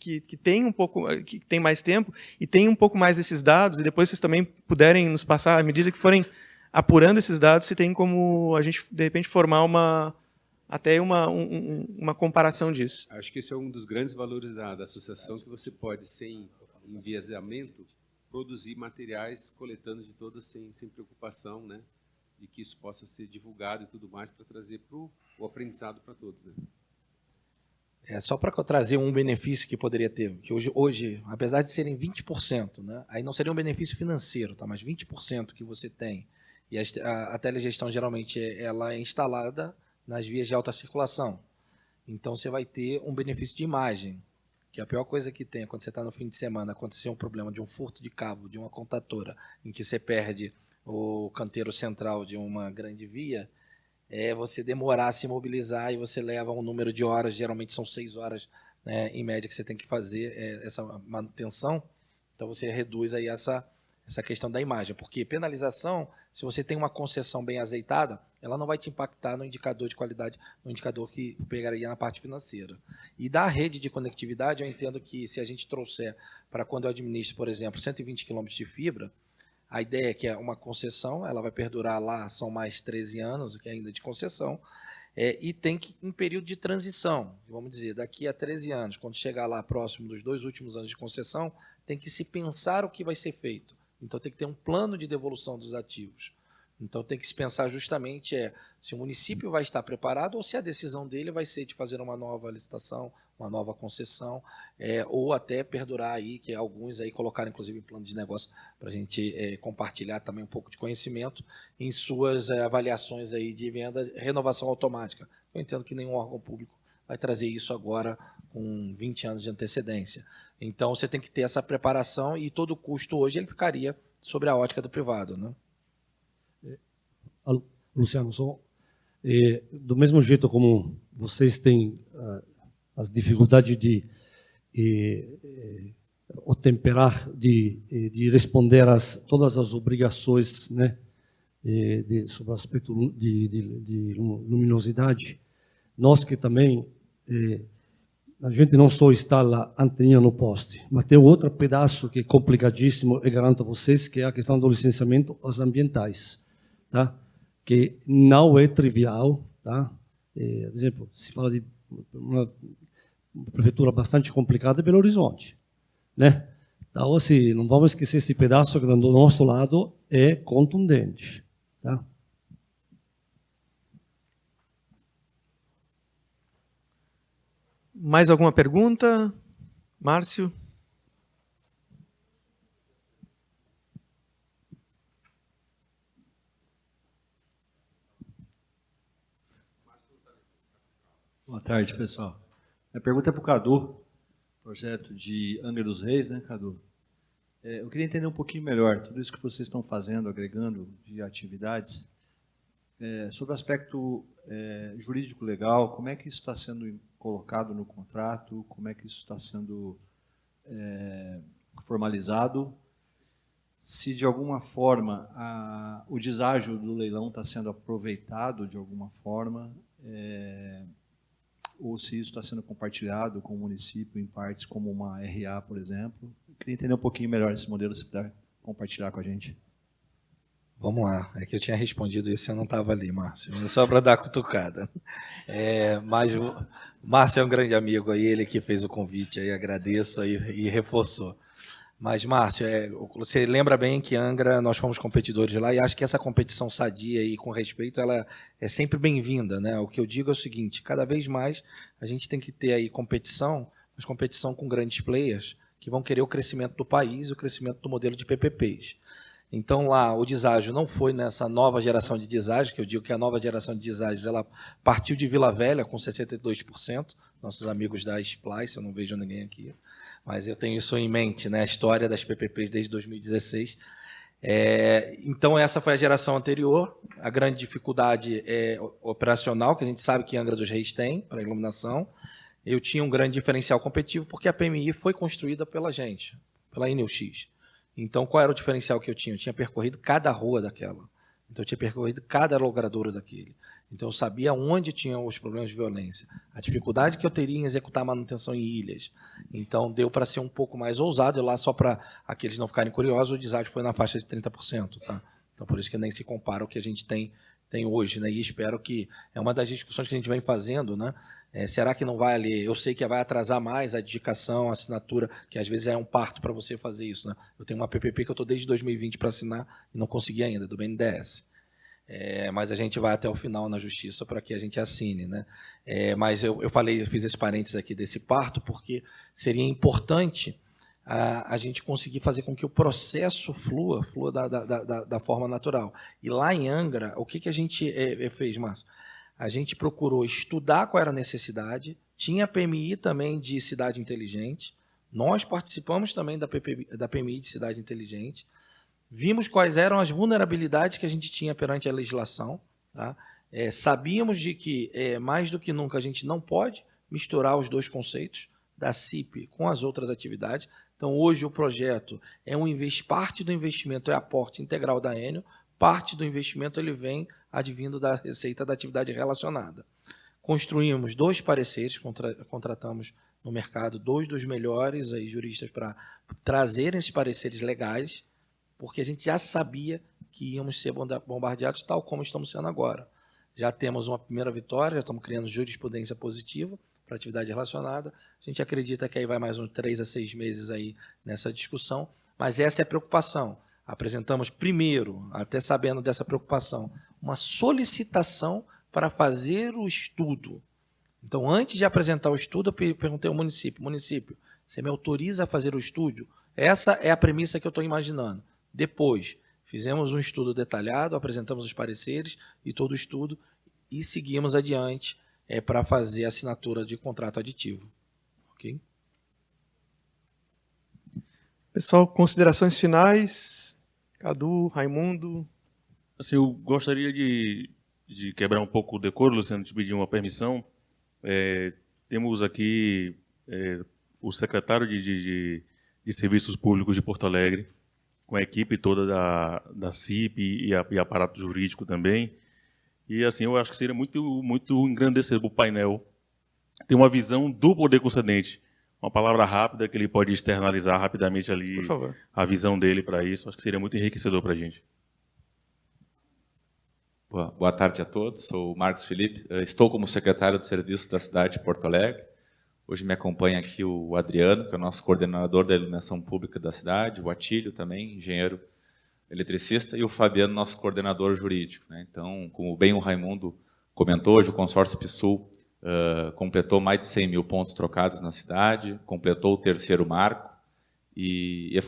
têm mais tempo e têm um pouco mais desses dados, e depois vocês também puderem nos passar, à medida que forem apurando esses dados, se tem como a gente, de repente, formar uma comparação disso. Acho que esse é um dos grandes valores da associação, que você pode, sem enviesamento, produzir materiais coletando de todas sem preocupação, né, de que isso possa ser divulgado e tudo mais, para trazer o aprendizado para todos. Né? Só para trazer um benefício que poderia ter, que hoje, apesar de serem 20%, né, aí não seria um benefício financeiro, tá, mas 20% que você tem, e a telegestão geralmente ela é instalada nas vias de alta circulação. Então você vai ter um benefício de imagem, que a pior coisa que tem quando você está no fim de semana, acontecer um problema de um furto de cabo, de uma contatora, em que você perde o canteiro central de uma grande via, é você demorar a se mobilizar e você leva um número de horas, geralmente são 6 horas, né, em média, que você tem que fazer essa manutenção. Então você reduz aí essa questão da imagem, porque penalização, se você tem uma concessão bem azeitada, ela não vai te impactar no indicador de qualidade, no indicador que pegaria na parte financeira. E da rede de conectividade, eu entendo que se a gente trouxer para quando eu administro, por exemplo, 120 km de fibra, a ideia é que é uma concessão, ela vai perdurar lá, são mais 13 anos que ainda de concessão, e tem que, em período de transição, vamos dizer, daqui a 13 anos, quando chegar lá próximo dos 2 últimos anos de concessão, tem que se pensar o que vai ser feito. Então tem que ter um plano de devolução dos ativos. Então tem que se pensar justamente se o município vai estar preparado ou se a decisão dele vai ser de fazer uma nova licitação, uma nova concessão, ou até perdurar aí, que alguns aí colocaram inclusive em plano de negócio para a gente compartilhar também um pouco de conhecimento em suas avaliações aí de venda, renovação automática. Eu entendo que nenhum órgão público vai trazer isso agora com 20 anos de antecedência. Então você tem que ter essa preparação e todo o custo hoje ele ficaria sobre a ótica do privado, né? Luciano, do mesmo jeito como vocês têm as dificuldades de temperar, de responder a todas as obrigações, né, sobre o aspecto de luminosidade, nós que também, a gente não só instala anteninha no poste, mas tem outro pedaço que é complicadíssimo, e garanto a vocês, que é a questão do licenciamento aos ambientais, tá? Que não é trivial, tá? Por exemplo, se fala de uma prefeitura bastante complicada, Belo Horizonte, né? Então, assim, não vamos esquecer esse pedaço que do nosso lado é contundente, tá? Mais alguma pergunta? Márcio? Boa tarde, pessoal. Minha pergunta é para o Cadu, projeto de Angra dos Reis, né, Cadu? Eu queria entender um pouquinho melhor tudo isso que vocês estão fazendo, agregando de atividades, sobre o aspecto jurídico legal, como é que isso está sendo colocado no contrato, como é que isso está sendo formalizado, se de alguma forma o deságio do leilão está sendo aproveitado de alguma forma, ou se isso está sendo compartilhado com o município em partes como uma RA, por exemplo. Eu queria entender um pouquinho melhor esse modelo, se puder compartilhar com a gente. Vamos lá, é que eu tinha respondido isso, você não estava ali, Márcio, só para dar a cutucada. Mas o Márcio é um grande amigo aí, ele que fez o convite, aí agradeço aí, e reforçou. Mas, Márcio, você lembra bem que Angra, nós fomos competidores lá, e acho que essa competição sadia e com respeito, ela é sempre bem-vinda, né? O que eu digo é o seguinte, cada vez mais a gente tem que ter aí competição, mas competição com grandes players, que vão querer o crescimento do país, o crescimento do modelo de PPPs. Então, lá, o deságio não foi nessa nova geração de deságio, que eu digo que a nova geração de deságios, ela partiu de Vila Velha, com 62%, nossos amigos da Splice, eu não vejo ninguém aqui, mas eu tenho isso em mente, né? A história das PPPs desde 2016. Então, essa foi a geração anterior. A grande dificuldade operacional, que a gente sabe que Angra dos Reis tem para iluminação. Eu tinha um grande diferencial competitivo, porque a PMI foi construída pela gente, pela INEUX. Então, qual era o diferencial que eu tinha? Eu tinha percorrido cada rua daquela. Então, eu tinha percorrido cada logradouro daquele. Então, eu sabia onde tinham os problemas de violência, a dificuldade que eu teria em executar manutenção em ilhas. Então, deu para ser um pouco mais ousado, e lá, só para aqueles não ficarem curiosos, o deságio foi na faixa de 30%. Tá? Então, por isso que nem se compara ao que a gente tem hoje. Né? E espero que, é uma das discussões que a gente vem fazendo, né? Será que não vai ali? Eu sei que vai atrasar mais a dedicação, a assinatura, que às vezes é um parto para você fazer isso. Né? Eu tenho uma PPP que eu estou desde 2020 para assinar e não consegui ainda, do BNDES. Mas a gente vai até o final na justiça para que a gente assine. Né? Mas eu fiz esse parênteses aqui desse parto, porque seria importante a gente conseguir fazer com que o processo flua da forma natural. E lá em Angra, o que a gente fez, Márcio? A gente procurou estudar qual era a necessidade, tinha a PMI também de cidade inteligente, nós participamos também da PMI de cidade inteligente, vimos quais eram as vulnerabilidades que a gente tinha perante a legislação, tá? Sabíamos de que, mais do que nunca, a gente não pode misturar os dois conceitos da CIP com as outras atividades. Então, hoje, o projeto parte do investimento é aporte integral da Enel, parte do investimento ele vem advindo da receita da atividade relacionada. Construímos 2 pareceres, contratamos no mercado 2 dos melhores aí, juristas para trazerem esses pareceres legais, porque a gente já sabia que íamos ser bombardeados tal como estamos sendo agora. Já temos uma primeira vitória, já estamos criando jurisprudência positiva para atividade relacionada. A gente acredita que aí vai mais uns 3 a 6 meses aí nessa discussão, mas essa é a preocupação. Apresentamos primeiro, até sabendo dessa preocupação, uma solicitação para fazer o estudo. Então, antes de apresentar o estudo, eu perguntei ao município, você me autoriza a fazer o estudo? Essa é a premissa que eu estou imaginando. Depois, fizemos um estudo detalhado, apresentamos os pareceres e todo o estudo e seguimos adiante para fazer a assinatura de contrato aditivo. Ok? Pessoal, considerações finais? Cadu, Raimundo? Assim, eu gostaria de quebrar um pouco o decoro, Luciano, te pedir uma permissão. Temos aqui o secretário de Serviços Públicos de Porto Alegre, com a equipe toda da CIP e aparato jurídico também. E assim, eu acho que seria muito engrandecedor para o painel ter uma visão do poder concedente. Uma palavra rápida que ele pode externalizar rapidamente ali. Por favor. A visão dele para isso. Acho que seria muito enriquecedor para a gente. Boa tarde a todos, sou o Marcos Felipe, estou como secretário do Serviço da cidade de Porto Alegre. Hoje me acompanha aqui o Adriano, que é o nosso coordenador da iluminação pública da cidade, o Atílio também, engenheiro eletricista, e o Fabiano, nosso coordenador jurídico, né? Então, como bem o Raimundo comentou, hoje o consórcio PSUL completou mais de 100 mil pontos trocados na cidade, completou o 3º marco, e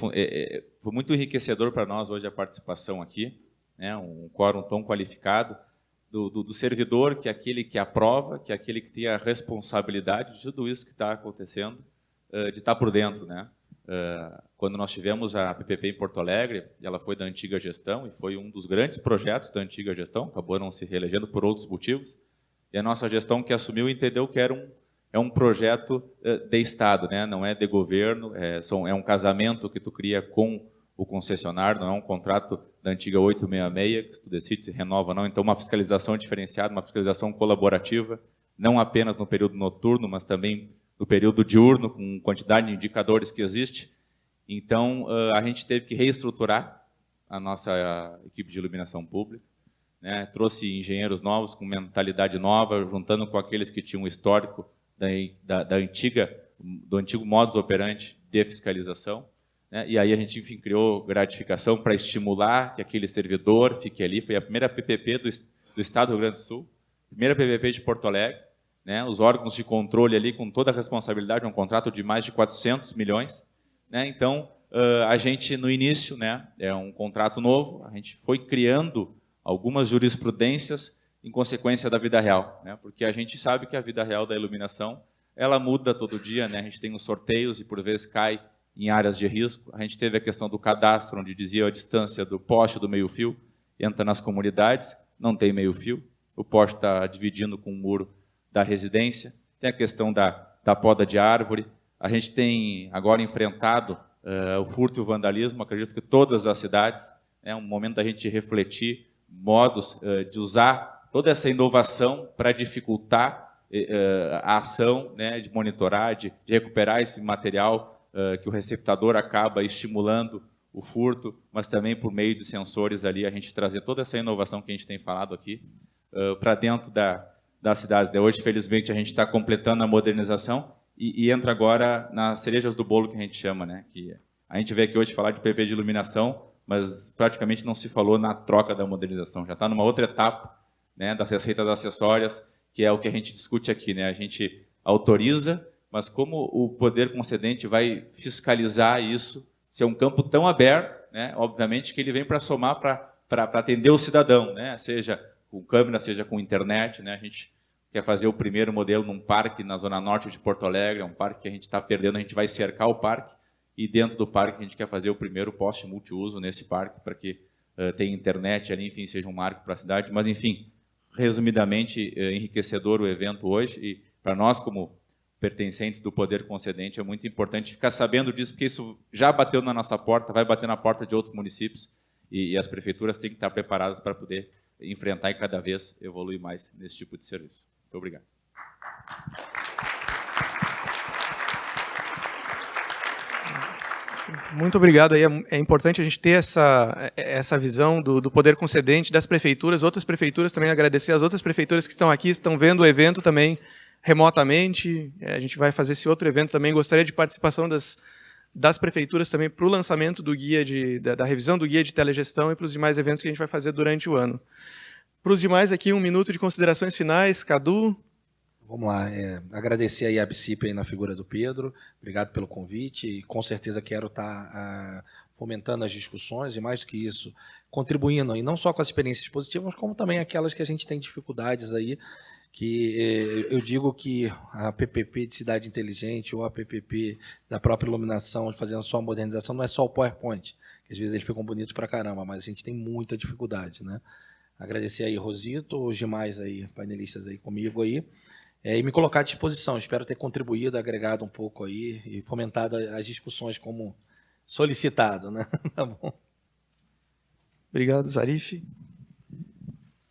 foi muito enriquecedor para nós hoje a participação aqui, né? Um quórum tão qualificado do servidor, que é aquele que aprova, que é aquele que tem a responsabilidade de tudo isso que está acontecendo, de estar por dentro, né? Quando nós tivemos a PPP em Porto Alegre, ela foi da antiga gestão e foi um dos grandes projetos da antiga gestão, acabou não se reelegendo por outros motivos, e a nossa gestão que assumiu entendeu que é um projeto de Estado, né? Não é de governo, é um casamento que tu cria com o concessionário, não é um contrato da antiga 866, que tu decide se renova ou não. Então, uma fiscalização diferenciada, uma fiscalização colaborativa, não apenas no período noturno, mas também no período diurno, com quantidade de indicadores que existe. Então, a gente teve que reestruturar a nossa equipe de iluminação pública, né? Trouxe engenheiros novos, com mentalidade nova, juntando com aqueles que tinham um histórico do antigo modus operandi de fiscalização, né? E aí a gente, enfim, criou gratificação para estimular que aquele servidor fique ali. Foi a primeira PPP do Estado do Rio Grande do Sul, primeira PPP de Porto Alegre, né? Os órgãos de controle ali com toda a responsabilidade, um contrato de mais de 400 milhões, né? Então, a gente, no início, né, é um contrato novo, a gente foi criando algumas jurisprudências em consequência da vida real, né? Porque a gente sabe que a vida real da iluminação, ela muda todo dia, né? A gente tem os sorteios e, por vezes, cai em áreas de risco. A gente teve a questão do cadastro, onde dizia a distância do poste do meio-fio, entra nas comunidades, não tem meio-fio, o poste está dividindo com o muro da residência. Tem a questão da poda de árvore. A gente tem agora enfrentado o furto e o vandalismo, acredito que todas as cidades. É um momento da gente refletir modos de usar toda essa inovação para dificultar a ação, né, de monitorar, de recuperar esse material que o receptador acaba estimulando o furto, mas também por meio de sensores ali, a gente trazer toda essa inovação que a gente tem falado aqui para dentro das cidades. Hoje, felizmente, a gente está completando a modernização e entra agora nas cerejas do bolo, que a gente chama, né? Que a gente veio aqui hoje falar de PP de iluminação, mas praticamente não se falou na troca da modernização. Já está numa outra etapa, né, das receitas acessórias, que é o que a gente discute aqui, né? A gente autoriza, mas como o poder concedente vai fiscalizar isso, se é um campo tão aberto, né? Obviamente que ele vem para somar, para atender o cidadão, né? Seja com câmera, seja com internet, né? A gente quer fazer o primeiro modelo num parque na zona norte de Porto Alegre, é um parque que a gente está perdendo, a gente vai cercar o parque, e dentro do parque a gente quer fazer o primeiro poste multiuso nesse parque, para que tenha internet ali, enfim, seja um marco para a cidade. Mas, enfim, resumidamente, enriquecedor o evento hoje, e para nós, como pertencentes do poder concedente, é muito importante ficar sabendo disso, porque isso já bateu na nossa porta, vai bater na porta de outros municípios, e as prefeituras têm que estar preparadas para poder enfrentar e cada vez evoluir mais nesse tipo de serviço. Muito obrigado. Muito obrigado. É importante a gente ter essa visão do poder concedente das prefeituras, outras prefeituras, também agradecer às outras prefeituras que estão aqui, estão vendo o evento também remotamente. A gente vai fazer esse outro evento também. Gostaria de participação das prefeituras também para o lançamento do guia da revisão do guia de telegestão e para os demais eventos que a gente vai fazer durante o ano. Para os demais aqui, 1 minuto de considerações finais. Cadu? Vamos lá, agradecer aí a ABCIP aí na figura do Pedro, obrigado pelo convite, e com certeza quero estar fomentando as discussões e, mais do que isso, contribuindo, e não só com as experiências positivas, como também aquelas que a gente tem dificuldades aí, que eu digo que a PPP de Cidade Inteligente ou a PPP da própria iluminação, fazendo só a modernização, não é só o PowerPoint, que às vezes eles ficam bonitos pra caramba, mas a gente tem muita dificuldade, né? Agradecer aí Rosito, os demais aí, painelistas aí comigo aí, e me colocar à disposição. Espero ter contribuído, agregado um pouco aí e fomentado as discussões como solicitado, né? Tá bom. Obrigado, Zarif.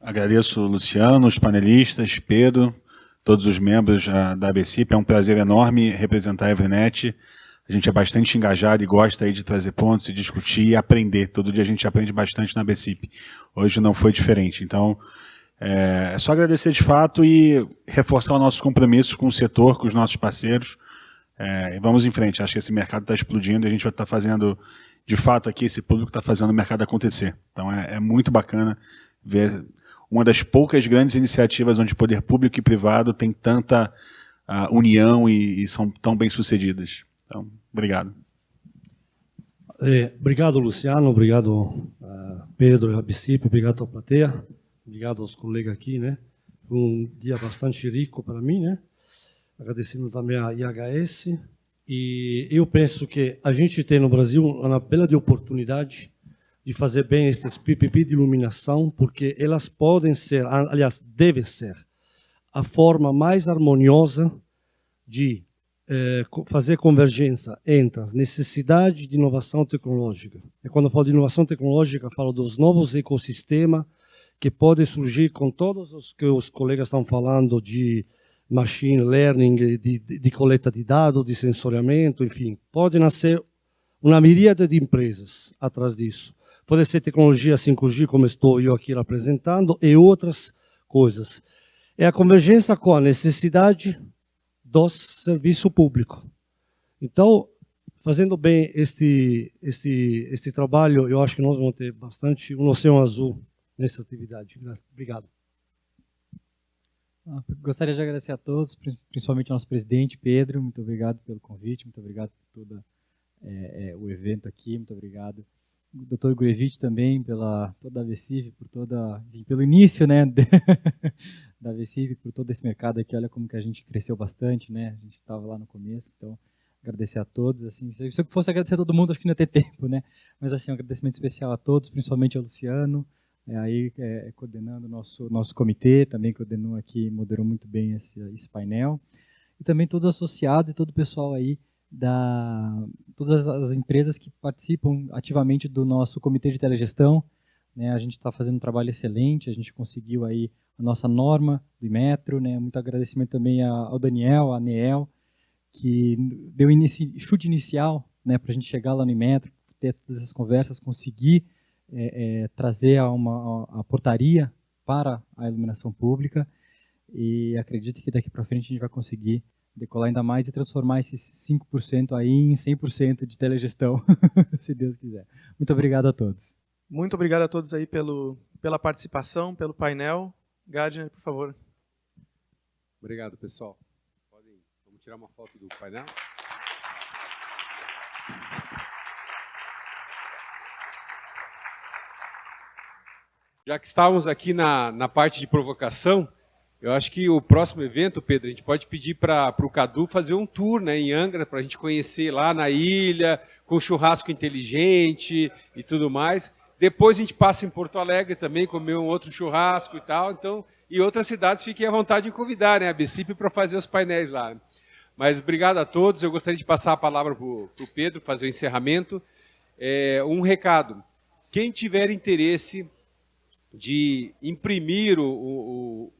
Agradeço o Luciano, os panelistas, Pedro, todos os membros da ABCIP. É um prazer enorme representar a Evernet A gente é bastante engajado e gosta aí de trazer pontos e discutir e aprender. Todo dia a gente aprende bastante na BCIP. Hoje não foi diferente. Então, é só agradecer de fato e reforçar o nosso compromisso com o setor, com os nossos parceiros. E vamos em frente. Acho que esse mercado está explodindo e a gente vai estar fazendo, de fato, aqui, esse público está fazendo o mercado acontecer. Então, é muito bacana ver uma das poucas grandes iniciativas onde poder público e privado tem tanta união e são tão bem-sucedidas. Então, obrigado. Obrigado, Luciano. Obrigado, Pedro e a BCIP. Obrigado à plateia. Obrigado aos colegas aqui, né? Foi um dia bastante rico para mim, né? Agradecendo também a IHS. E eu penso que a gente tem no Brasil uma bela oportunidade de fazer bem esses PPP de iluminação, porque elas podem ser, aliás, devem ser, a forma mais harmoniosa de fazer convergência entre as necessidades de inovação tecnológica. E quando eu falo de inovação tecnológica, eu falo dos novos ecossistemas que podem surgir com todos os que os colegas estão falando de machine learning, de coleta de dados, de sensoriamento, enfim. Pode nascer uma miríade de empresas atrás disso. Pode ser tecnologia 5G, como estou eu aqui apresentando, e outras coisas. É a convergência com a necessidade do serviço público. Então, fazendo bem este trabalho, eu acho que nós vamos ter bastante um oceano azul nessa atividade. Obrigado. Gostaria de agradecer a todos, principalmente ao nosso presidente, Pedro. Muito obrigado pelo convite, muito obrigado por todo o evento aqui, muito obrigado. O Dr. Gurevich também, pela toda a VCIV, pelo início, né, da VCIV, por todo esse mercado aqui. Olha como que a gente cresceu bastante, né? A gente estava lá no começo, então agradecer a todos. Assim, se eu fosse agradecer a todo mundo, acho que não ia ter tempo, né? Mas assim, um agradecimento especial a todos, principalmente ao Luciano, coordenando o nosso comitê, também coordenou aqui, moderou muito bem esse painel, e também todos os associados e todo o pessoal aí, todas as empresas que participam ativamente do nosso comitê de telegestão, né? A gente está fazendo um trabalho excelente, a gente conseguiu aí a nossa norma do Inmetro, né? Muito agradecimento também ao Daniel, à Neel, que deu chute inicial, né, para a gente chegar lá no Inmetro, ter todas essas conversas, conseguir trazer a portaria para a iluminação pública, e acredito que daqui para frente a gente vai conseguir decolar ainda mais e transformar esses 5% aí em 100% de telegestão, se Deus quiser. Muito obrigado a todos. Muito obrigado a todos aí pela participação, pelo painel. Gardner, por favor. Obrigado, pessoal. Vamos tirar uma foto do painel. Já que estávamos aqui na parte de provocação, eu acho que o próximo evento, Pedro, a gente pode pedir para o Cadu fazer um tour, né, em Angra, para a gente conhecer lá na ilha, com churrasco inteligente e tudo mais. Depois a gente passa em Porto Alegre também, comer um outro churrasco e tal. Então, e outras cidades fiquem à vontade de convidar, né, a BCIP para fazer os painéis lá. Mas obrigado a todos. Eu gostaria de passar a palavra para o Pedro, fazer o encerramento. Um recado. Quem tiver interesse de imprimir o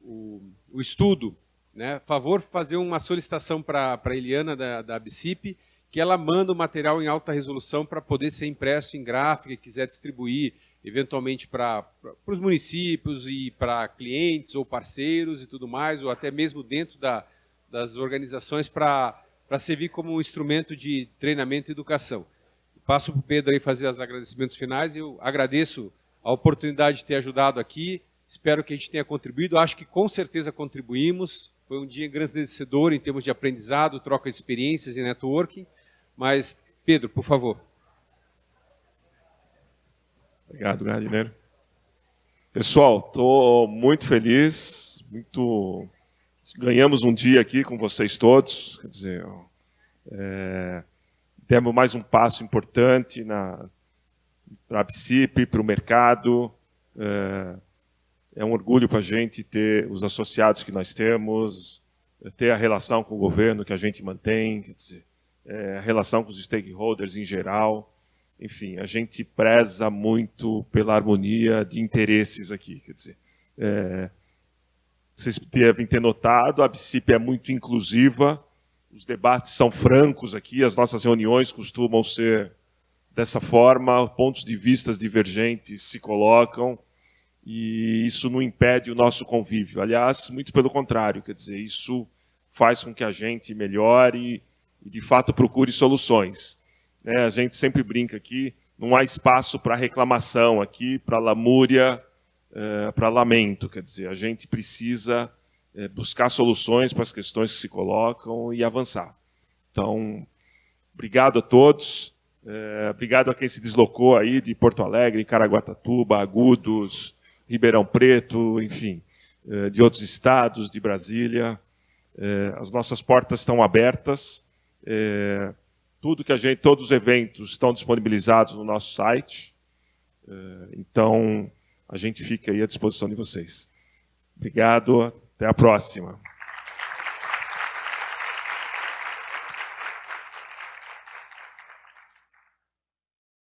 estudo, né? Favor fazer uma solicitação para a Eliana da BCIP, que ela manda o material em alta resolução para poder ser impresso em gráfica e quiser distribuir eventualmente para os municípios e para clientes ou parceiros e tudo mais, ou até mesmo dentro das organizações para servir como um instrumento de treinamento e educação. Passo para o Pedro aí fazer os agradecimentos finais. Eu agradeço a oportunidade de ter ajudado aqui, espero que a gente tenha contribuído, acho que com certeza contribuímos, foi um dia engrandecedor em termos de aprendizado, troca de experiências e networking, mas, Pedro, por favor. Obrigado, Gardner. Pessoal, estou muito feliz, ganhamos um dia aqui com vocês todos, quer dizer, demos mais um passo importante para a BCIP, para o mercado. É um orgulho para a gente ter os associados que nós temos, ter a relação com o governo que a gente mantém, quer dizer, a relação com os stakeholders em geral. Enfim, a gente preza muito pela harmonia de interesses aqui. Quer dizer, vocês devem ter notado, a BCIP é muito inclusiva, os debates são francos aqui, as nossas reuniões costumam ser dessa forma, pontos de vista divergentes se colocam, e isso não impede o nosso convívio. Aliás, muito pelo contrário, quer dizer, isso faz com que a gente melhore e, de fato, procure soluções. A gente sempre brinca aqui, não há espaço para reclamação aqui, para lamúria, para lamento. Quer dizer, a gente precisa buscar soluções para as questões que se colocam e avançar. Então, obrigado a todos. Obrigado a quem se deslocou aí de Porto Alegre, Caraguatatuba, Agudos, Ribeirão Preto, enfim, de outros estados, de Brasília. As nossas portas estão abertas. Todos os eventos estão disponibilizados no nosso site. Então, a gente fica aí à disposição de vocês. Obrigado, até a próxima.